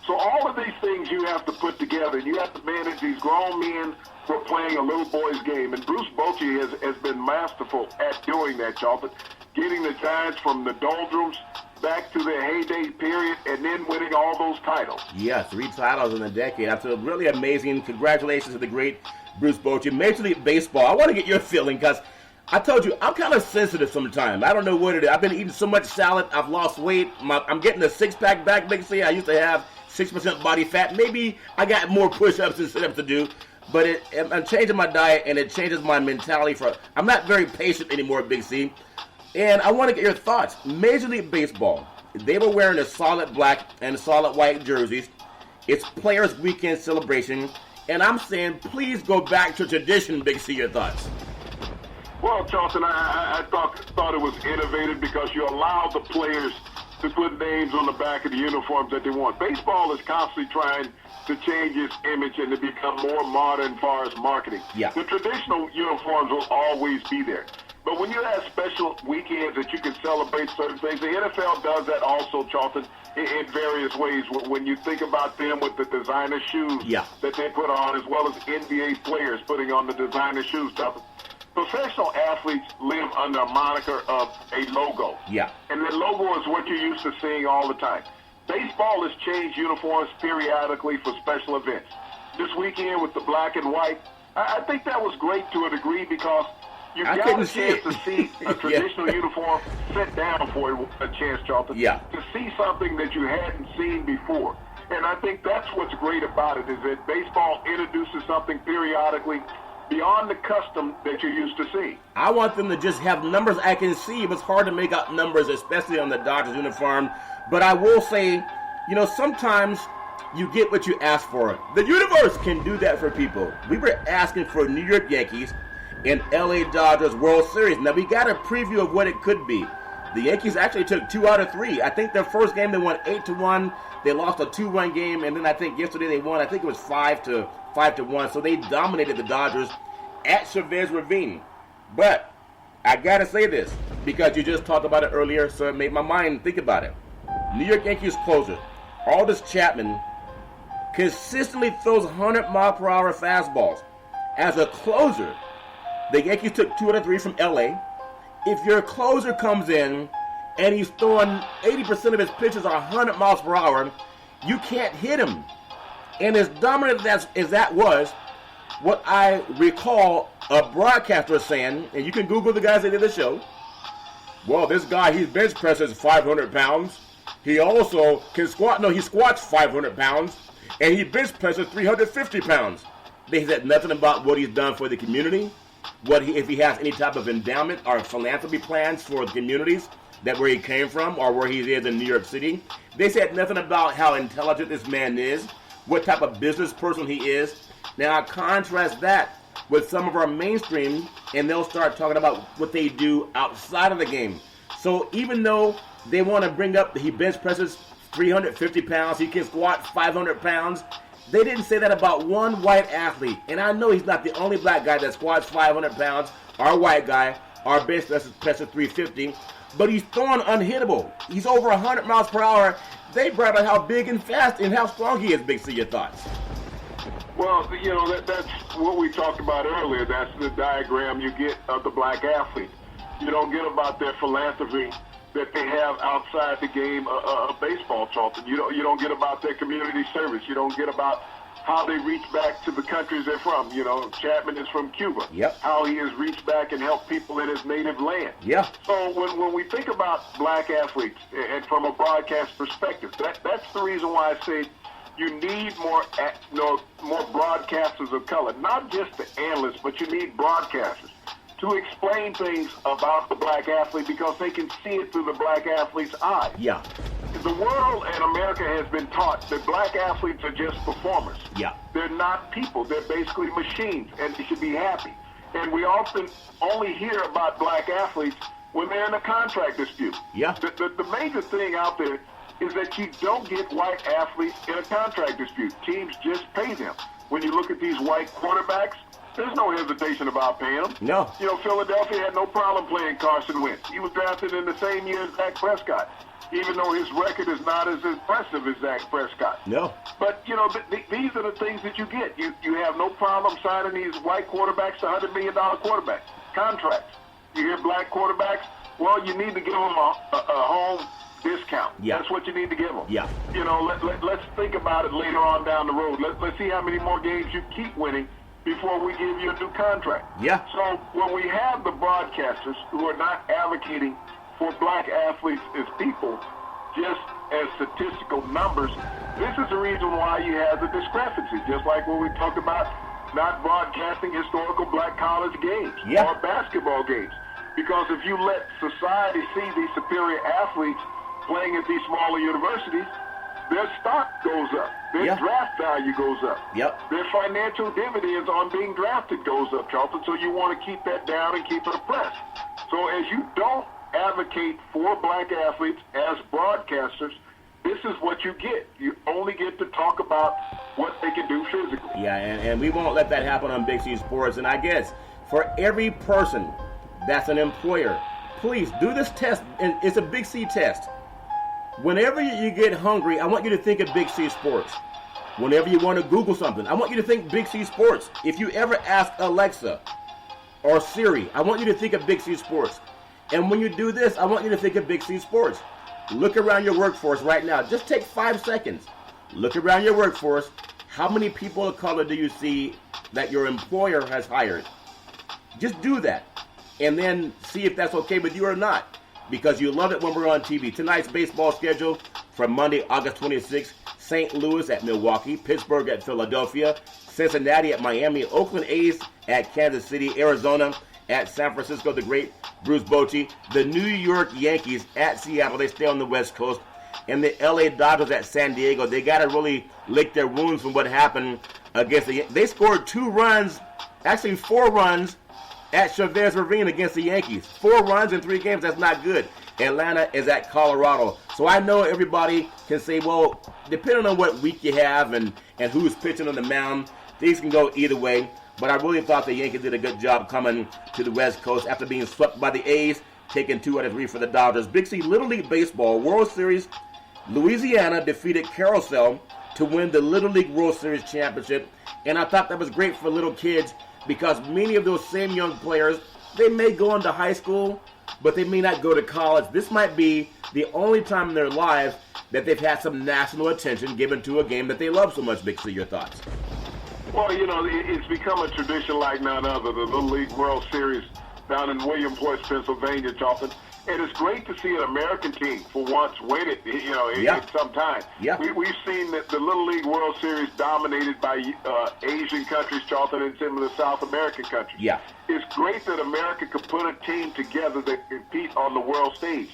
So all of these things you have to put together. You have to manage these grown men who are playing a little boy's game. And Bruce Bochy has been masterful at doing that, Charlton. Getting the Giants from the doldrums back to their heyday period and then winning all those titles. Yeah, 3 titles in a decade. That's really amazing. Congratulations to the great Bruce Bochy. Major League Baseball, I want to get your feeling because I told you, I'm kind of sensitive sometimes. I don't know what it is. I've been eating so much salad. I've lost weight. I'm getting a 6-pack back, Big C. I used to have 6% body fat. Maybe I got more push-ups and sit-ups to do. But I'm changing my diet, and it changes my mentality. I'm not very patient anymore, Big C. And I want to get your thoughts. Major League Baseball, they were wearing a solid black and solid white jerseys. It's Players Weekend celebration. And I'm saying, please go back to tradition, Big C. Your thoughts? Well, Charlton, I thought it was innovative because you allow the players to put names on the back of the uniforms that they want. Baseball is constantly trying to change its image and to become more modern as far as marketing. Yeah. The traditional uniforms will always be there. But when you have special weekends that you can celebrate certain things, the NFL does that also, Charlton, in various ways. When you think about them with the designer shoes that they put on, as well as NBA players putting on the designer shoes, Charlton. Professional athletes live under a moniker of a logo. Yeah. And the logo is what you're used to seeing all the time. Baseball has changed uniforms periodically for special events. This weekend with the black and white, I think that was great to a degree because you got a chance to see a traditional uniform sit down for a chance, Charlton, to see something that you hadn't seen before. And I think that's what's great about it, is that baseball introduces something periodically beyond the custom that you're used to seeing. I want them to just have numbers I can see. It was hard to make out numbers, especially on the Dodgers uniform. But I will say, sometimes you get what you ask for. The universe can do that for people. We were asking for New York Yankees and LA Dodgers World Series. Now, we got a preview of what it could be. The Yankees actually took 2 out of 3. I think their first game they won 8-1. They lost a 2-1 game, and then I think yesterday they won. I think it was 5-1. So they dominated the Dodgers at Chavez Ravine. But I gotta say this because you just talked about it earlier, so it made my mind think about it. New York Yankees closer Aroldis Chapman consistently throws 100-mile-per-hour fastballs. As a closer, the Yankees took 2 out of 3 from LA. If your closer comes in and he's throwing 80% of his pitches are 100 miles per hour, you can't hit him. And as dominant as that was, what I recall a broadcaster saying, and you can Google the guys that did the show, well, this guy, he bench presses 500 pounds. He also can squat. No, he squats 500 pounds, and he bench presses 350 pounds. They said nothing about what he's done for the community, if he has any type of endowment or philanthropy plans for the communities that where he came from or where he is in New York City. They said nothing about how intelligent this man is, what type of business person he is. Now, I contrast that with some of our mainstream, and they'll start talking about what they do outside of the game. So even though they want to bring up that he bench presses 350 pounds, he can squat 500 pounds, they didn't say that about one white athlete. And I know he's not the only black guy that squats 500 pounds, or white guy, or bench presses 350, but he's throwing unhittable. He's over 100 miles per hour. They brought up how big and fast and how strong he is. Big C, your thoughts? Well, that's what we talked about earlier. That's the diagram you get of the black athlete. You don't get about their philanthropy that they have outside the game of baseball, Charlton. You don't get about their community service. You don't get about how they reach back to the countries they're from. Chapman is from Cuba. Yep. How he has reached back and helped people in his native land. Yeah. So when we think about black athletes, and from a broadcast perspective, that's the reason why I say you need more broadcasters of color, not just the analysts, but you need broadcasters to explain things about the black athlete because they can see it through the black athlete's eyes. Yeah. The world and America has been taught that black athletes are just performers. Yeah. They're not people. They're basically machines, and they should be happy. And we often only hear about black athletes when they're in a contract dispute. Yeah. The major thing out there is that you don't get white athletes in a contract dispute. Teams just pay them. When you look at these white quarterbacks, there's no hesitation about paying them. No. Philadelphia had no problem playing Carson Wentz. He was drafted in the same year as Dak Prescott, even though his record is not as impressive as Dak Prescott. No. But, these are the things that you get. You have no problem signing these white quarterbacks to $100 million quarterback contracts. You hear black quarterbacks, well, you need to give them a home discount. Yeah. That's what you need to give them. Yeah. Let's think about it later on down the road. Let's see how many more games you keep winning before we give you a new contract. Yeah. So when we have the broadcasters who are not advocating for black athletes as people, just as statistical numbers, this is the reason why you have the discrepancy. Just like when we talked about not broadcasting historical black college games or basketball games. Because if you let society see these superior athletes playing at these smaller universities, their stock goes up. Their draft value goes up. Yep. Their financial dividends on being drafted goes up, Charlton. So you want to keep that down and keep it oppressed. So as you don't advocate for black athletes as broadcasters, this is what you get. You only get to talk about what they can do physically. Yeah, and we won't let that happen on Big C Sports. And I guess for every person that's an employer, please do this test. And it's a Big C test. Whenever you get hungry, I want you to think of Big C Sports. Whenever you want to Google something, I want you to think Big C Sports. If you ever ask Alexa or Siri, I want you to think of Big C Sports. And when you do this, I want you to think of Big C Sports. Look around your workforce right now. Just take 5 seconds. Look around your workforce. How many people of color do you see that your employer has hired? Just do that. And then see if that's okay with you or not. Because you love it when we're on TV. Tonight's baseball schedule from Monday, August 26th. St. Louis at Milwaukee, Pittsburgh at Philadelphia, Cincinnati at Miami, Oakland A's at Kansas City, Arizona at San Francisco, the great Bruce Bochy, the New York Yankees at Seattle. They stay on the West Coast. And the LA Dodgers at San Diego. They got to really lick their wounds from what happened against the Yankees. They scored 2 runs, actually 4 runs, at Chavez Ravine against the Yankees. 4 runs in 3 games, that's not good. Atlanta is at Colorado. So I know everybody can say, well, depending on what week you have and who's pitching on the mound, things can go either way. But I really thought the Yankees did a good job coming to the West Coast after being swept by the A's, taking 2 out of 3 for the Dodgers. Big C, Little League Baseball, World Series, Louisiana defeated Carousel to win the Little League World Series championship. And I thought that was great for little kids because many of those same young players, they may go into high school, but they may not go to college. This might be the only time in their life that they've had some national attention given to a game that they love so much. Big C, your thoughts? Well, it's become a tradition like none other, the Little League World Series down in Williamsport, Pennsylvania, Charlton. And it's great to see an American team, for once, win it, in some time. Yeah. We've seen that the Little League World Series dominated by Asian countries, Charlton, and some of the South American countries. Yeah. It's great that America could put a team together that compete on the world stage.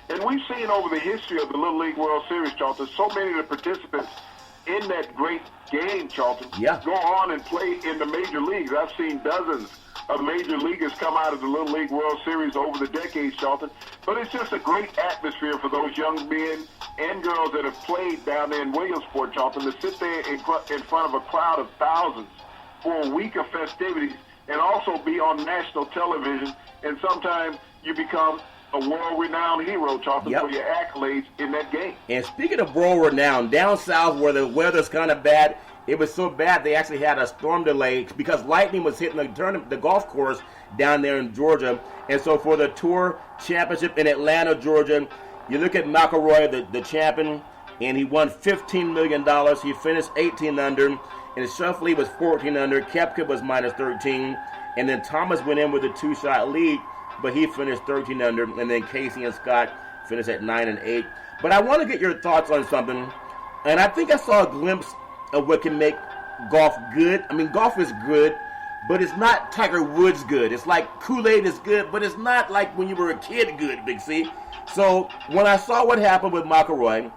And we've seen over the history of the Little League World Series, Charlton, so many of the participants in that great game, Charlton, go on and play in the major leagues. I've seen dozens of major leaguers come out of the Little League World Series over the decades, Charlton. But it's just a great atmosphere for those young men and girls that have played down there in Williamsport, Charlton, to sit there in front of a crowd of thousands for a week of festivities and also be on national television. And sometimes you become a world-renowned hero, Charlton, for your accolades in that game. And speaking of world-renowned, down south where the weather's kind of bad, it was so bad they actually had a storm delay because lightning was hitting the golf course down there in Georgia. And so for the Tour Championship in Atlanta, Georgia, you look at McIlroy, the champion, and he won $15 million. He finished 18 under, and Schauffele was 14 under. Koepka was minus 13. And then Thomas went in with a 2-shot lead, but he finished 13 under. And then Casey and Scott finished at 9 and 8. But I want to get your thoughts on something. And I think I saw a glimpse of what can make golf good. I mean, golf is good, but it's not Tiger Woods good. It's like Kool-Aid is good, but it's not like when you were a kid good, Big C. So when I saw what happened with McIlroy,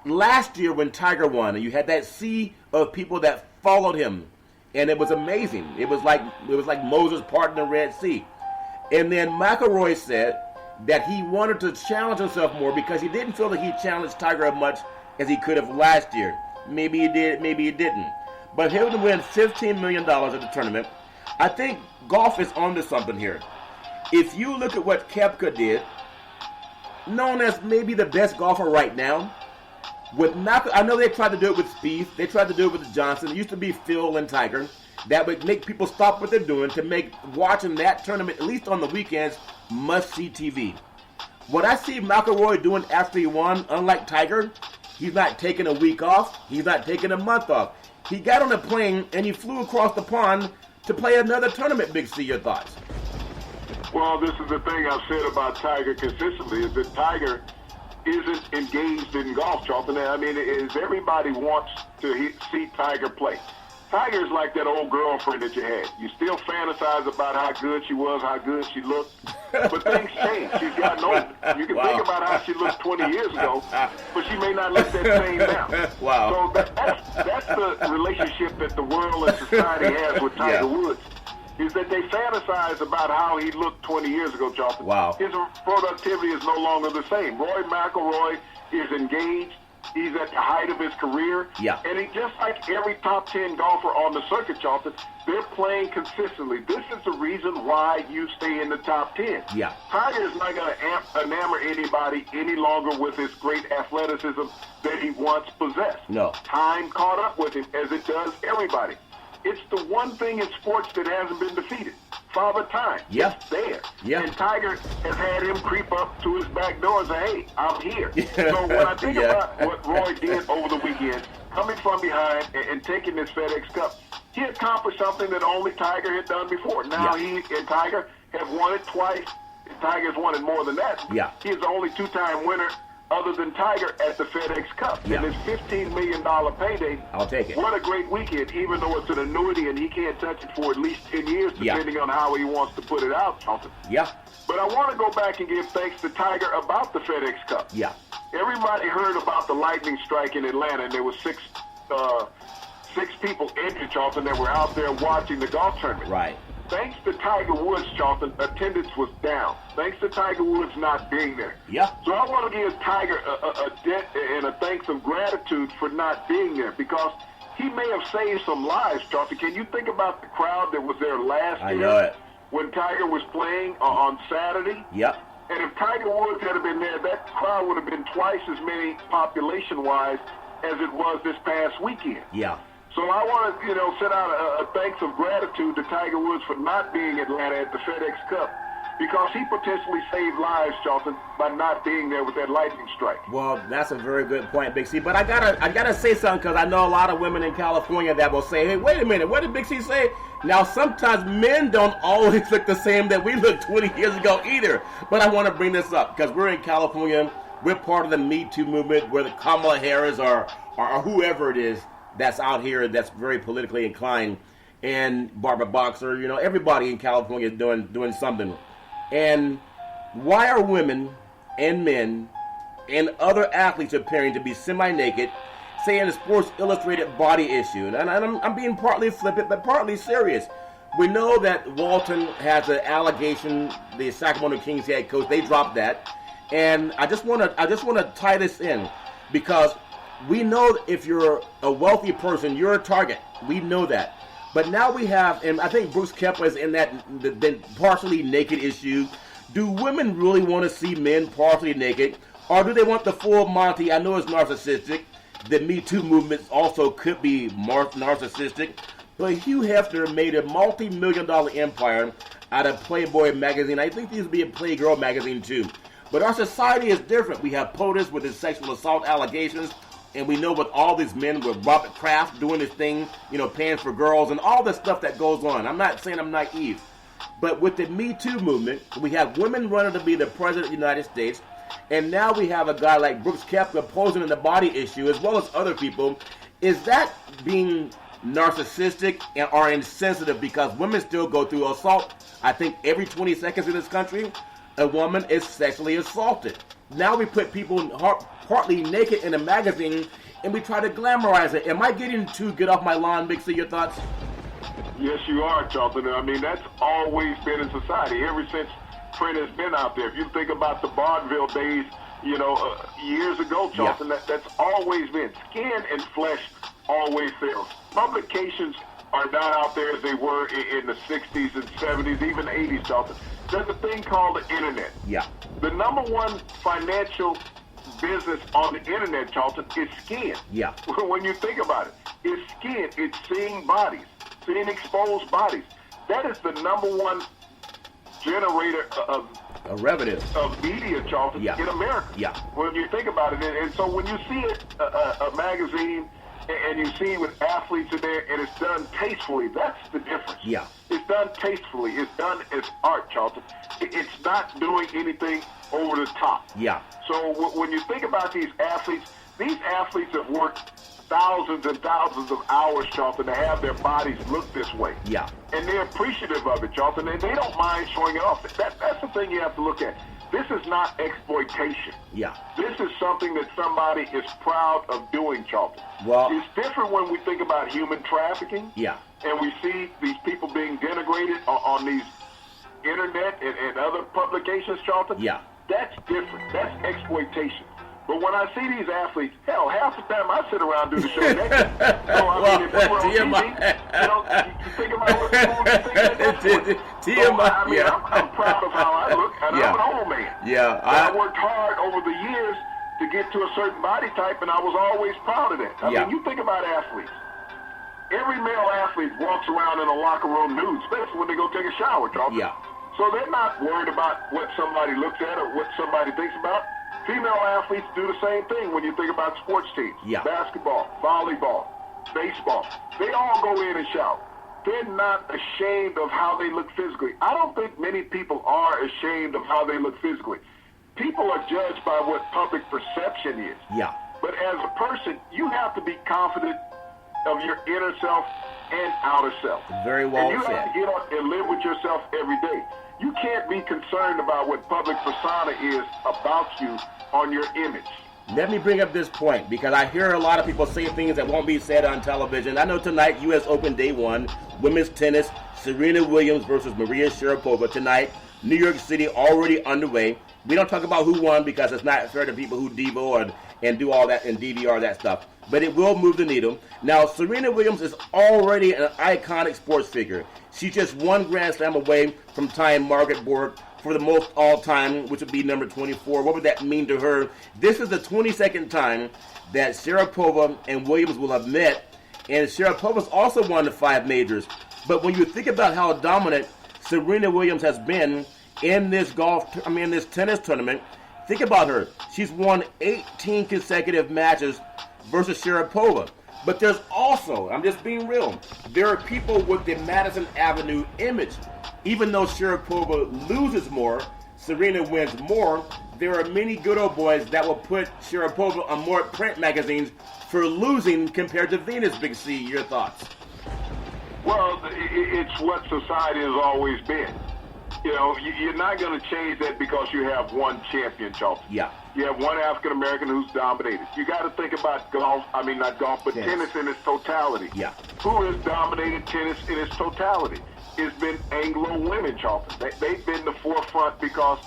last year when Tiger won, and you had that sea of people that followed him, and it was amazing. It was like Moses parting the Red Sea. And then McIlroy said that he wanted to challenge himself more because he didn't feel that he challenged Tiger as much as he could have last year. Maybe he did, maybe he didn't. But he'll win $15 million at the tournament. I think golf is onto something here. If you look at what Koepka did, known as maybe the best golfer right now, I know they tried to do it with Spieth. They tried to do it with Johnson. It used to be Phil and Tiger. That would make people stop what they're doing to make watching that tournament, at least on the weekends, must-see TV. What I see McIlroy doing after he won, unlike Tiger, he's not taking a week off. He's not taking a month off. He got on a plane and he flew across the pond to play another tournament. Big C, your thoughts? Well, this is the thing I've said about Tiger consistently, is that Tiger isn't engaged in golf, Charlton. I mean, everybody wants to see Tiger play. Tiger's like that old girlfriend that you had. You still fantasize about how good she was, how good she looked, but things change. She's gotten older. You can think about how she looked 20 years ago, but she may not look that same now. Wow. So that's the relationship that the world and society has with Tiger Woods, is that they fantasize about how he looked 20 years ago, Charlton. Wow. His productivity is no longer the same. Rory McIlroy is engaged. He's at the height of his career. Yeah. And he, just like every top 10 golfer on the circuit, Charlton, they're playing consistently. This is the reason why you stay in the top 10. Yeah. Tiger is not going to enamor anybody any longer with his great athleticism that he once possessed. No. Time caught up with him, as it does everybody. It's the one thing in sports that hasn't been defeated. Father Time. Yeah. It's there. Yeah. And Tiger has had him creep up to his back door and say, hey, I'm here. So when I think about what Roy did over the weekend, coming from behind and taking this FedEx Cup, he accomplished something that only Tiger had done before. Now he and Tiger have won it twice. Tiger's won it more than that. Yeah. He is the only two-time winner other than Tiger at the FedEx Cup. Yeah. And his $15 million payday. I'll take it. What a great weekend, even though it's an annuity and he can't touch it for at least 10 years, depending on how he wants to put it out, Charlton. Yeah. But I want to go back and give thanks to Tiger about the FedEx Cup. Yeah. Everybody heard about the lightning strike in Atlanta, and there were six people injured, Charlton, that were out there watching the golf tournament. Right. thanks to Tiger Woods, Charlton, attendance was down. Thanks to Tiger Woods not being there. Yeah. So I want to give Tiger a debt and a thanks of gratitude for not being there, because he may have saved some lives, Charlton. Can you think about the crowd that was there last year? I know it. When Tiger was playing on Saturday? Yep. And if Tiger Woods had been there, that crowd would have been twice as many population-wise as it was this past weekend. Yeah. So I want to, send out a thanks of gratitude to Tiger Woods for not being in Atlanta at the FedEx Cup, because he potentially saved lives, Charlton, by not being there with that lightning strike. Well, that's a very good point, Big C. But I gotta say something, because I know a lot of women in California that will say, "Hey, wait a minute, what did Big C say?" Now, sometimes men don't always look the same that we looked 20 years ago either. But I want to bring this up because we're in California. We're part of the Me Too movement, where the Kamala Harris or whoever it is that's out here that's very politically inclined, and Barbara Boxer, everybody in California is doing something. And why are women and men and other athletes appearing to be semi-naked, say in a Sports Illustrated body issue? And I'm being partly flippant, but partly serious. We know that Walton has an allegation, the Sacramento Kings head coach, they dropped that. And I just want to tie this in, because we know that if you're a wealthy person, you're a target. We know that. But now we have, and I think Brooks Koepka is in that the partially naked issue. Do women really want to see men partially naked? Or do they want the full Monty? I know it's narcissistic. The Me Too movement also could be narcissistic. But Hugh Hefner made a multi-million-dollar empire out of Playboy magazine. I think these would be a Playgirl magazine too. But our society is different. We have POTUS with his sexual assault allegations. And we know with all these men, with Robert Kraft doing his thing, paying for girls and all the stuff that goes on. I'm not saying I'm naive. But with the Me Too movement, we have women running to be the president of the United States. And now we have a guy like Brooks Koepka posing in the body issue, as well as other people. Is that being narcissistic or insensitive? Because women still go through assault. I think every 20 seconds in this country, a woman is sexually assaulted. Now we put people partly naked in a magazine, and we try to glamorize it. Am I getting too good off my lawn, Big C? Your thoughts? Yes, you are, Charlton. I mean, that's always been in society ever since print has been out there. If you think about the vaudeville days, years ago, Charlton, that's always been. Skin and flesh always sells. Publications are not out there as they were in the 60s and 70s, even 80s, Charlton. There's a thing called the internet. Yeah. The number one financial business on the internet, Charlton, is skin. Yeah. When you think about it, it's skin. It's seeing bodies, seeing exposed bodies. That is the number one generator of revenue of media, Charlton, in America. Yeah. When you think about it, and so when you see it, a magazine, and you see with athletes in there, and it's done tastefully, that's the difference. Yeah. It's done tastefully. It's done as art, Charlton. It's not doing anything over the top. Yeah. So when you think about these athletes have worked thousands and thousands of hours, Charlton, to have their bodies look this way. Yeah. And they're appreciative of it, Charlton, and they don't mind showing it off. That's the thing you have to look at. This is not exploitation. Yeah. This is something that somebody is proud of doing, Charlton. Well, it's different when we think about human trafficking. Yeah. And we see these people being denigrated on these internet and other publications, Charlton. Yeah. That's different. That's exploitation. But when I see these athletes, hell, half the time I sit around and do the show naked. So I mean, if we were on TV, you think about what people would think at that point. So, I mean, I'm proud of how I look, and I'm an old man. Yeah. I worked hard over the years to get to a certain body type, and I was always proud of that. I mean, you think about athletes. Every male athlete walks around in a locker room nude, especially when they go take a shower, Charlton. Yeah. So they're not worried about what somebody looks at or what somebody thinks about. Female athletes do the same thing when you think about sports teams. Yeah. Basketball, volleyball, baseball. They all go in and shout. They're not ashamed of how they look physically. I don't think many people are ashamed of how they look physically. People are judged by what public perception is. Yeah. But as a person, you have to be confident of your inner self and outer self. Very well said. And you said. have to get up and live with yourself every day. You can't be concerned about what public persona is about you on your image. let me bring up this point because I hear a lot of people say things that won't be said on television. I know tonight, U.S. Open Day 1, women's tennis, Serena Williams versus Maria Sharapova tonight. New York City already underway. We don't talk about who won because it's not fair to people who devo and do all that and DVR that stuff. But it will move the needle. Now, Serena Williams is already an iconic sports figure. She's just one Grand Slam away from tying Margaret Borg for the most all-time, which would be number 24. What would that mean to her? This is the 22nd time that Sharapova and Williams will have met, and Sharapova's also won the 5 majors. But when you think about how dominant Serena Williams has been in this this tennis tournament, think about her. She's won 18 consecutive matches versus Sharapova. But there's also, I'm just being real, there are people with the Madison Avenue image. Even though Sharapova loses more, Serena wins more, there are many good old boys that will put Sharapova on more print magazines for losing compared to Venus, Big C. Your thoughts? Well, it's what society has always been. You know, you're not going to change that because you have one champion, Charles. Yeah. You have one African-American who's dominated. You got to think about tennis in its totality. Yeah. Who has dominated tennis in its totality? It's been Anglo women, Charles. They've been the forefront because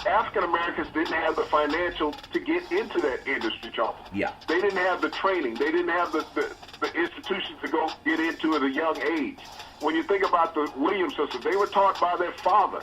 African-Americans didn't have the financial to get into that industry, Charles. Yeah. They didn't have the training. They didn't have the institutions to go get into at a young age. When you think about the Williams sisters, they were taught by their father.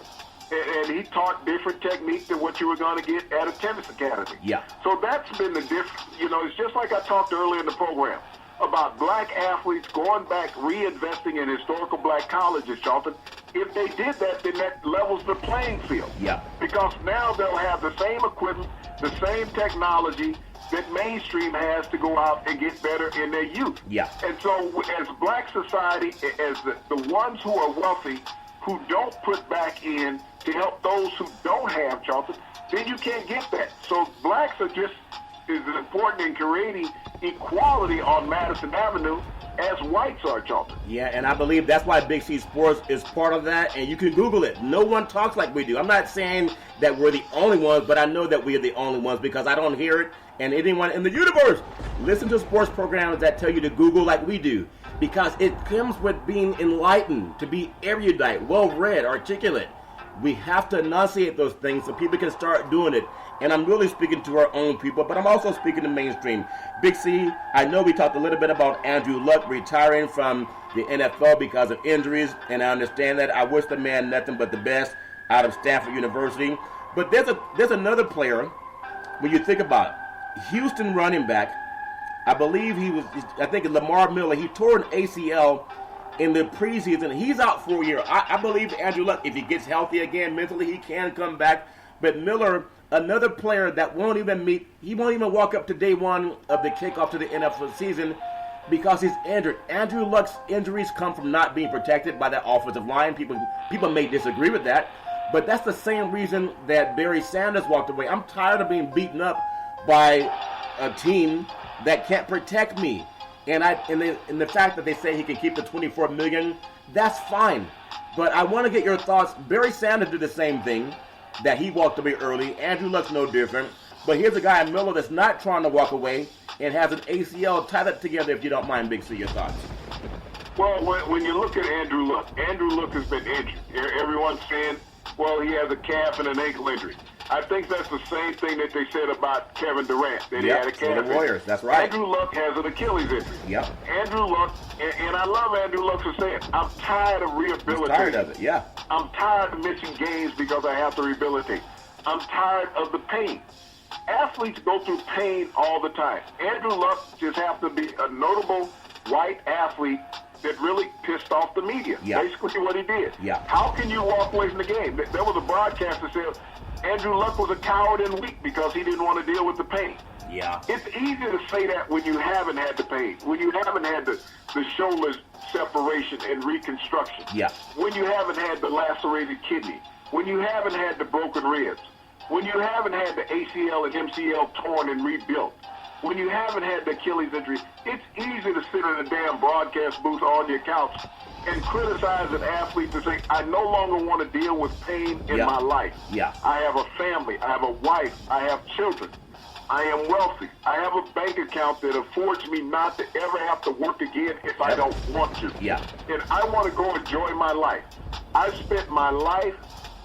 And he taught different techniques than what you were going to get at a tennis academy. Yeah. So that's been the difference. You know, it's just like I talked earlier in the program about black athletes going back, reinvesting in historical black colleges, Charlton. If they did that, then that levels the playing field. Yeah. Because now they'll have the same equipment, the same technology that mainstream has to go out and get better in their youth. Yeah. And so as black society, as the ones who are wealthy, who don't put back in to help those who don't have, Charlton, then you can't get that. So blacks are just as important in creating equality on Madison Avenue as whites are, Charlton. Yeah, and I believe that's why Big C Sports is part of that, and you can Google it. No one talks like we do. I'm not saying that we're the only ones, but I know that we are the only ones because I don't hear it, and anyone in the universe listen to sports programs that tell you to Google like we do, because it comes with being enlightened, to be erudite, well-read, articulate. We have to enunciate those things so people can start doing it. And I'm really speaking to our own people, but I'm also speaking to mainstream. Big C, I know we talked a little bit about Andrew Luck retiring from the NFL because of injuries, and I understand that. I wish the man nothing but the best out of Stanford University. But there's another player, when you think about it, Houston running back, I think Lamar Miller, he tore an ACL in the preseason. He's out for a year. I believe Andrew Luck, if he gets healthy again mentally, he can come back. But Miller, another player that he won't even walk up to day one of the kickoff to the NFL season because he's injured. Andrew Luck's injuries come from not being protected by that offensive line. People may disagree with that, but that's the same reason that Barry Sanders walked away. I'm tired of being beaten up by a team that can't protect me. And the fact that they say he can keep the $24 million, that's fine. But I want to get your thoughts. Barry Sanders did the same thing, that he walked away early. Andrew Luck's no different. But here's a guy in Miller that's not trying to walk away and has an ACL. Tie that together if you don't mind, Big C, your thoughts. Well, when you look at Andrew Luck has been injured. Everyone's saying, well, he has a calf and an ankle injury. I think that's the same thing that they said about Kevin Durant, that he had a calf injury. Warriors, that's right. Andrew Luck has an Achilles injury. Yep. Andrew Luck, and I love Andrew Luck for saying, I'm tired of rehabilitating. He's tired of it, yeah. I'm tired of missing games because I have to rehabilitate. I'm tired of the pain. Athletes go through pain all the time. Andrew Luck just happened to be a notable white athlete that really pissed off the media. Yeah. Basically what he did. Yeah. How can you walk away from the game? There was a broadcast that said Andrew Luck was a coward and weak because he didn't want to deal with the pain. Yeah. It's easy to say that when you haven't had the pain, when you haven't had the shoulder separation and reconstruction, yeah. When you haven't had the lacerated kidney, when you haven't had the broken ribs, when you haven't had the ACL and MCL torn and rebuilt, when you haven't had the Achilles injury, it's easy to sit in a damn broadcast booth on your couch and criticize an athlete to say, I no longer want to deal with pain in my life. Yeah. I have a family. I have a wife. I have children. I am wealthy. I have a bank account that affords me not to ever have to work again if I don't want to. Yeah. And I want to go enjoy my life. I spent my life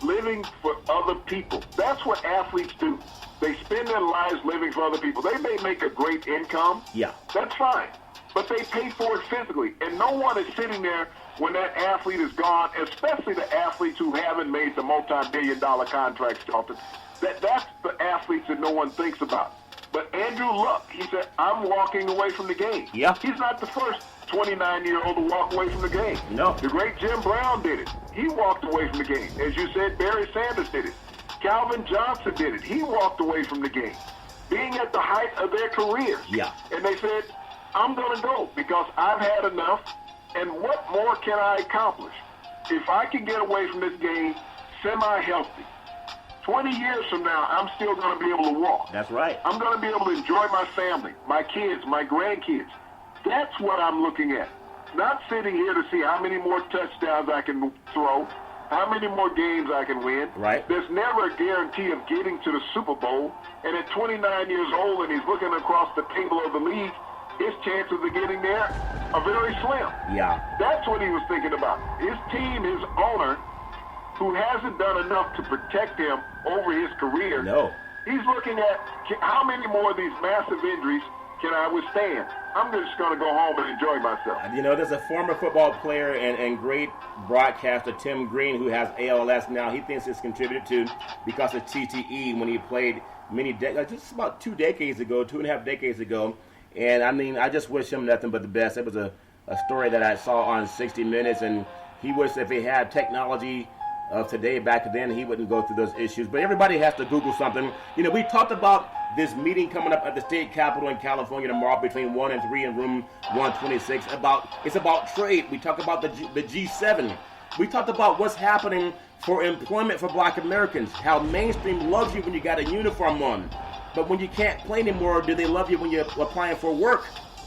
living for other people. That's what athletes do. They spend their lives living for other people. They may make a great income. Yeah. That's fine. But they pay for it physically. And no one is sitting there when that athlete is gone, especially the athletes who haven't made the multi-billion-dollar contracts, Charlton. That's the athletes that no one thinks about. But Andrew Luck, he said, I'm walking away from the game. Yeah. He's not the first 29-year-old to walk away from the game. No. The great Jim Brown did it. He walked away from the game. As you said, Barry Sanders did it. Calvin Johnson did it. He walked away from the game, being at the height of their careers. Yeah. And they said, I'm going to go because I've had enough, and what more can I accomplish? If I can get away from this game semi-healthy, 20 years from now, I'm still going to be able to walk. That's right. I'm going to be able to enjoy my family, my kids, my grandkids. That's what I'm looking at. Not sitting here to see how many more touchdowns I can throw, how many more games I can win. Right. There's never a guarantee of getting to the Super Bowl. And at 29 years old and he's looking across the table of the league, his chances of getting there are very slim. Yeah. That's what he was thinking about. His team, his owner, who hasn't done enough to protect him over his career. No. He's looking at how many more of these massive injuries can I withstand? I'm just going to go home and enjoy myself. You know, there's a former football player and great broadcaster, Tim Green, who has ALS now. He thinks it's contributed to because of TTE when he played just about 2 decades ago, 2.5 decades ago. And, I mean, I just wish him nothing but the best. It was a story that I saw on 60 Minutes, and he wished if he had technology of today back then, he wouldn't go through those issues. But everybody has to Google something. You know, we talked about this meeting coming up at the state capitol in California tomorrow between 1 and 3 in room 126. It's about trade. We talked about the G7. We talked about what's happening for employment for black Americans, how mainstream loves you when you got a uniform on. But when you can't play anymore, do they love you when you're applying for work?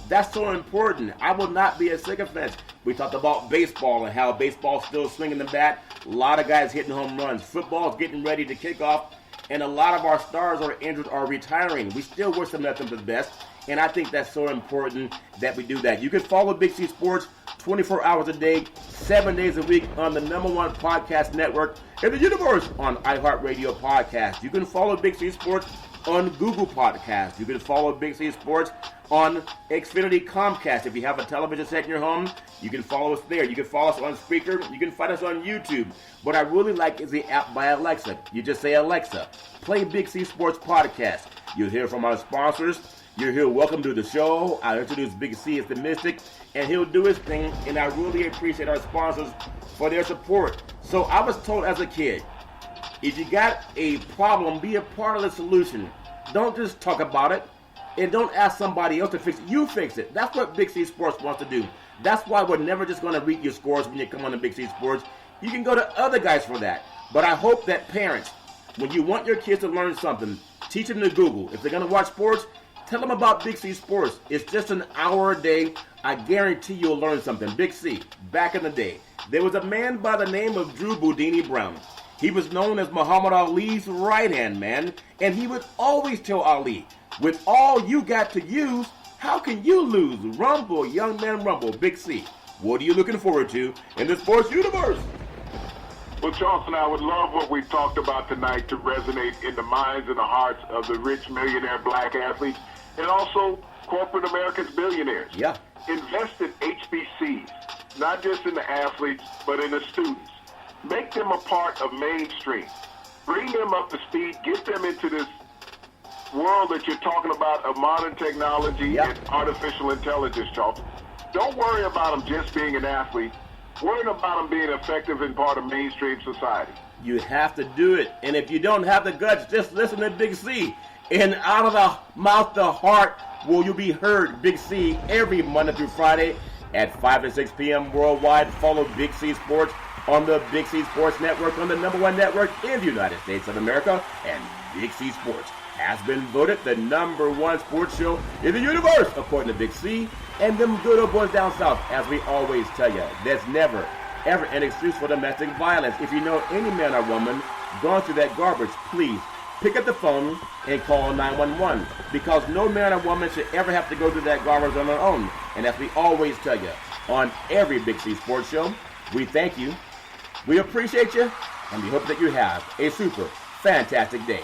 That's so important. I will not be a sycophant. We talked about baseball and how baseball's still swinging the bat. A lot of guys hitting home runs. Football's getting ready to kick off. And a lot of our stars are injured or retiring. We still wish them nothing but the best. And I think that's so important that we do that. You can follow Big C Sports 24 hours a day, 7 days a week on the #1 podcast network in the universe on iHeartRadio Podcast. You can follow Big C Sports on Google Podcast. You can follow Big C Sports on Xfinity Comcast. If you have a television set in your home, you can follow us there. You can follow us on Spreaker. You can find us on YouTube. What I really like is the app by Alexa. You just say, Alexa, play Big C Sports Podcast. You'll hear from our sponsors. You'll hear welcome to the show. I'll introduce Big C as the Mystic, and he'll do his thing, and I really appreciate our sponsors for their support. So I was told as a kid, if you got a problem, be a part of the solution. Don't just talk about it, and don't ask somebody else to fix it. You fix it. That's what Big C Sports wants to do. That's why we're never just going to read your scores when you come on to Big C Sports. You can go to other guys for that. But I hope that parents, when you want your kids to learn something, teach them to Google. If they're going to watch sports, tell them about Big C Sports. It's just an hour a day. I guarantee you'll learn something. Big C, back in the day, there was a man by the name of Drew Boudini Brown. He was known as Muhammad Ali's right-hand man, and he would always tell Ali, with all you got to use, how can you lose? Rumble, young man, rumble. Big C, what are you looking forward to in the sports universe? Well, Charleston, I would love what we talked about tonight to resonate in the minds and the hearts of the rich millionaire black athletes and also corporate America's billionaires. Yeah. Invest in HBCs, not just in the athletes, but in the students. Make them a part of mainstream. Bring them up to speed. Get them into this world that you're talking about of modern technology and artificial intelligence, Charlton. Don't worry about them just being an athlete. Worry about them being effective and part of mainstream society. You have to do it. And if you don't have the guts, just listen to Big C. And out of the mouth, the heart, will you be heard? Big C every Monday through Friday at 5 and 6 p.m. worldwide. Follow Big C Sports on the Big C Sports Network, on the #1 network in the United States of America. And Big C Sports has been voted the #1 sports show in the universe, according to Big C. And them good old boys down south, as we always tell you, there's never, ever an excuse for domestic violence. If you know any man or woman gone through that garbage, please pick up the phone and call 911, because no man or woman should ever have to go through that garbage on their own. And as we always tell you on every Big C Sports Show, we thank you, we appreciate you, and we hope that you have a super fantastic day.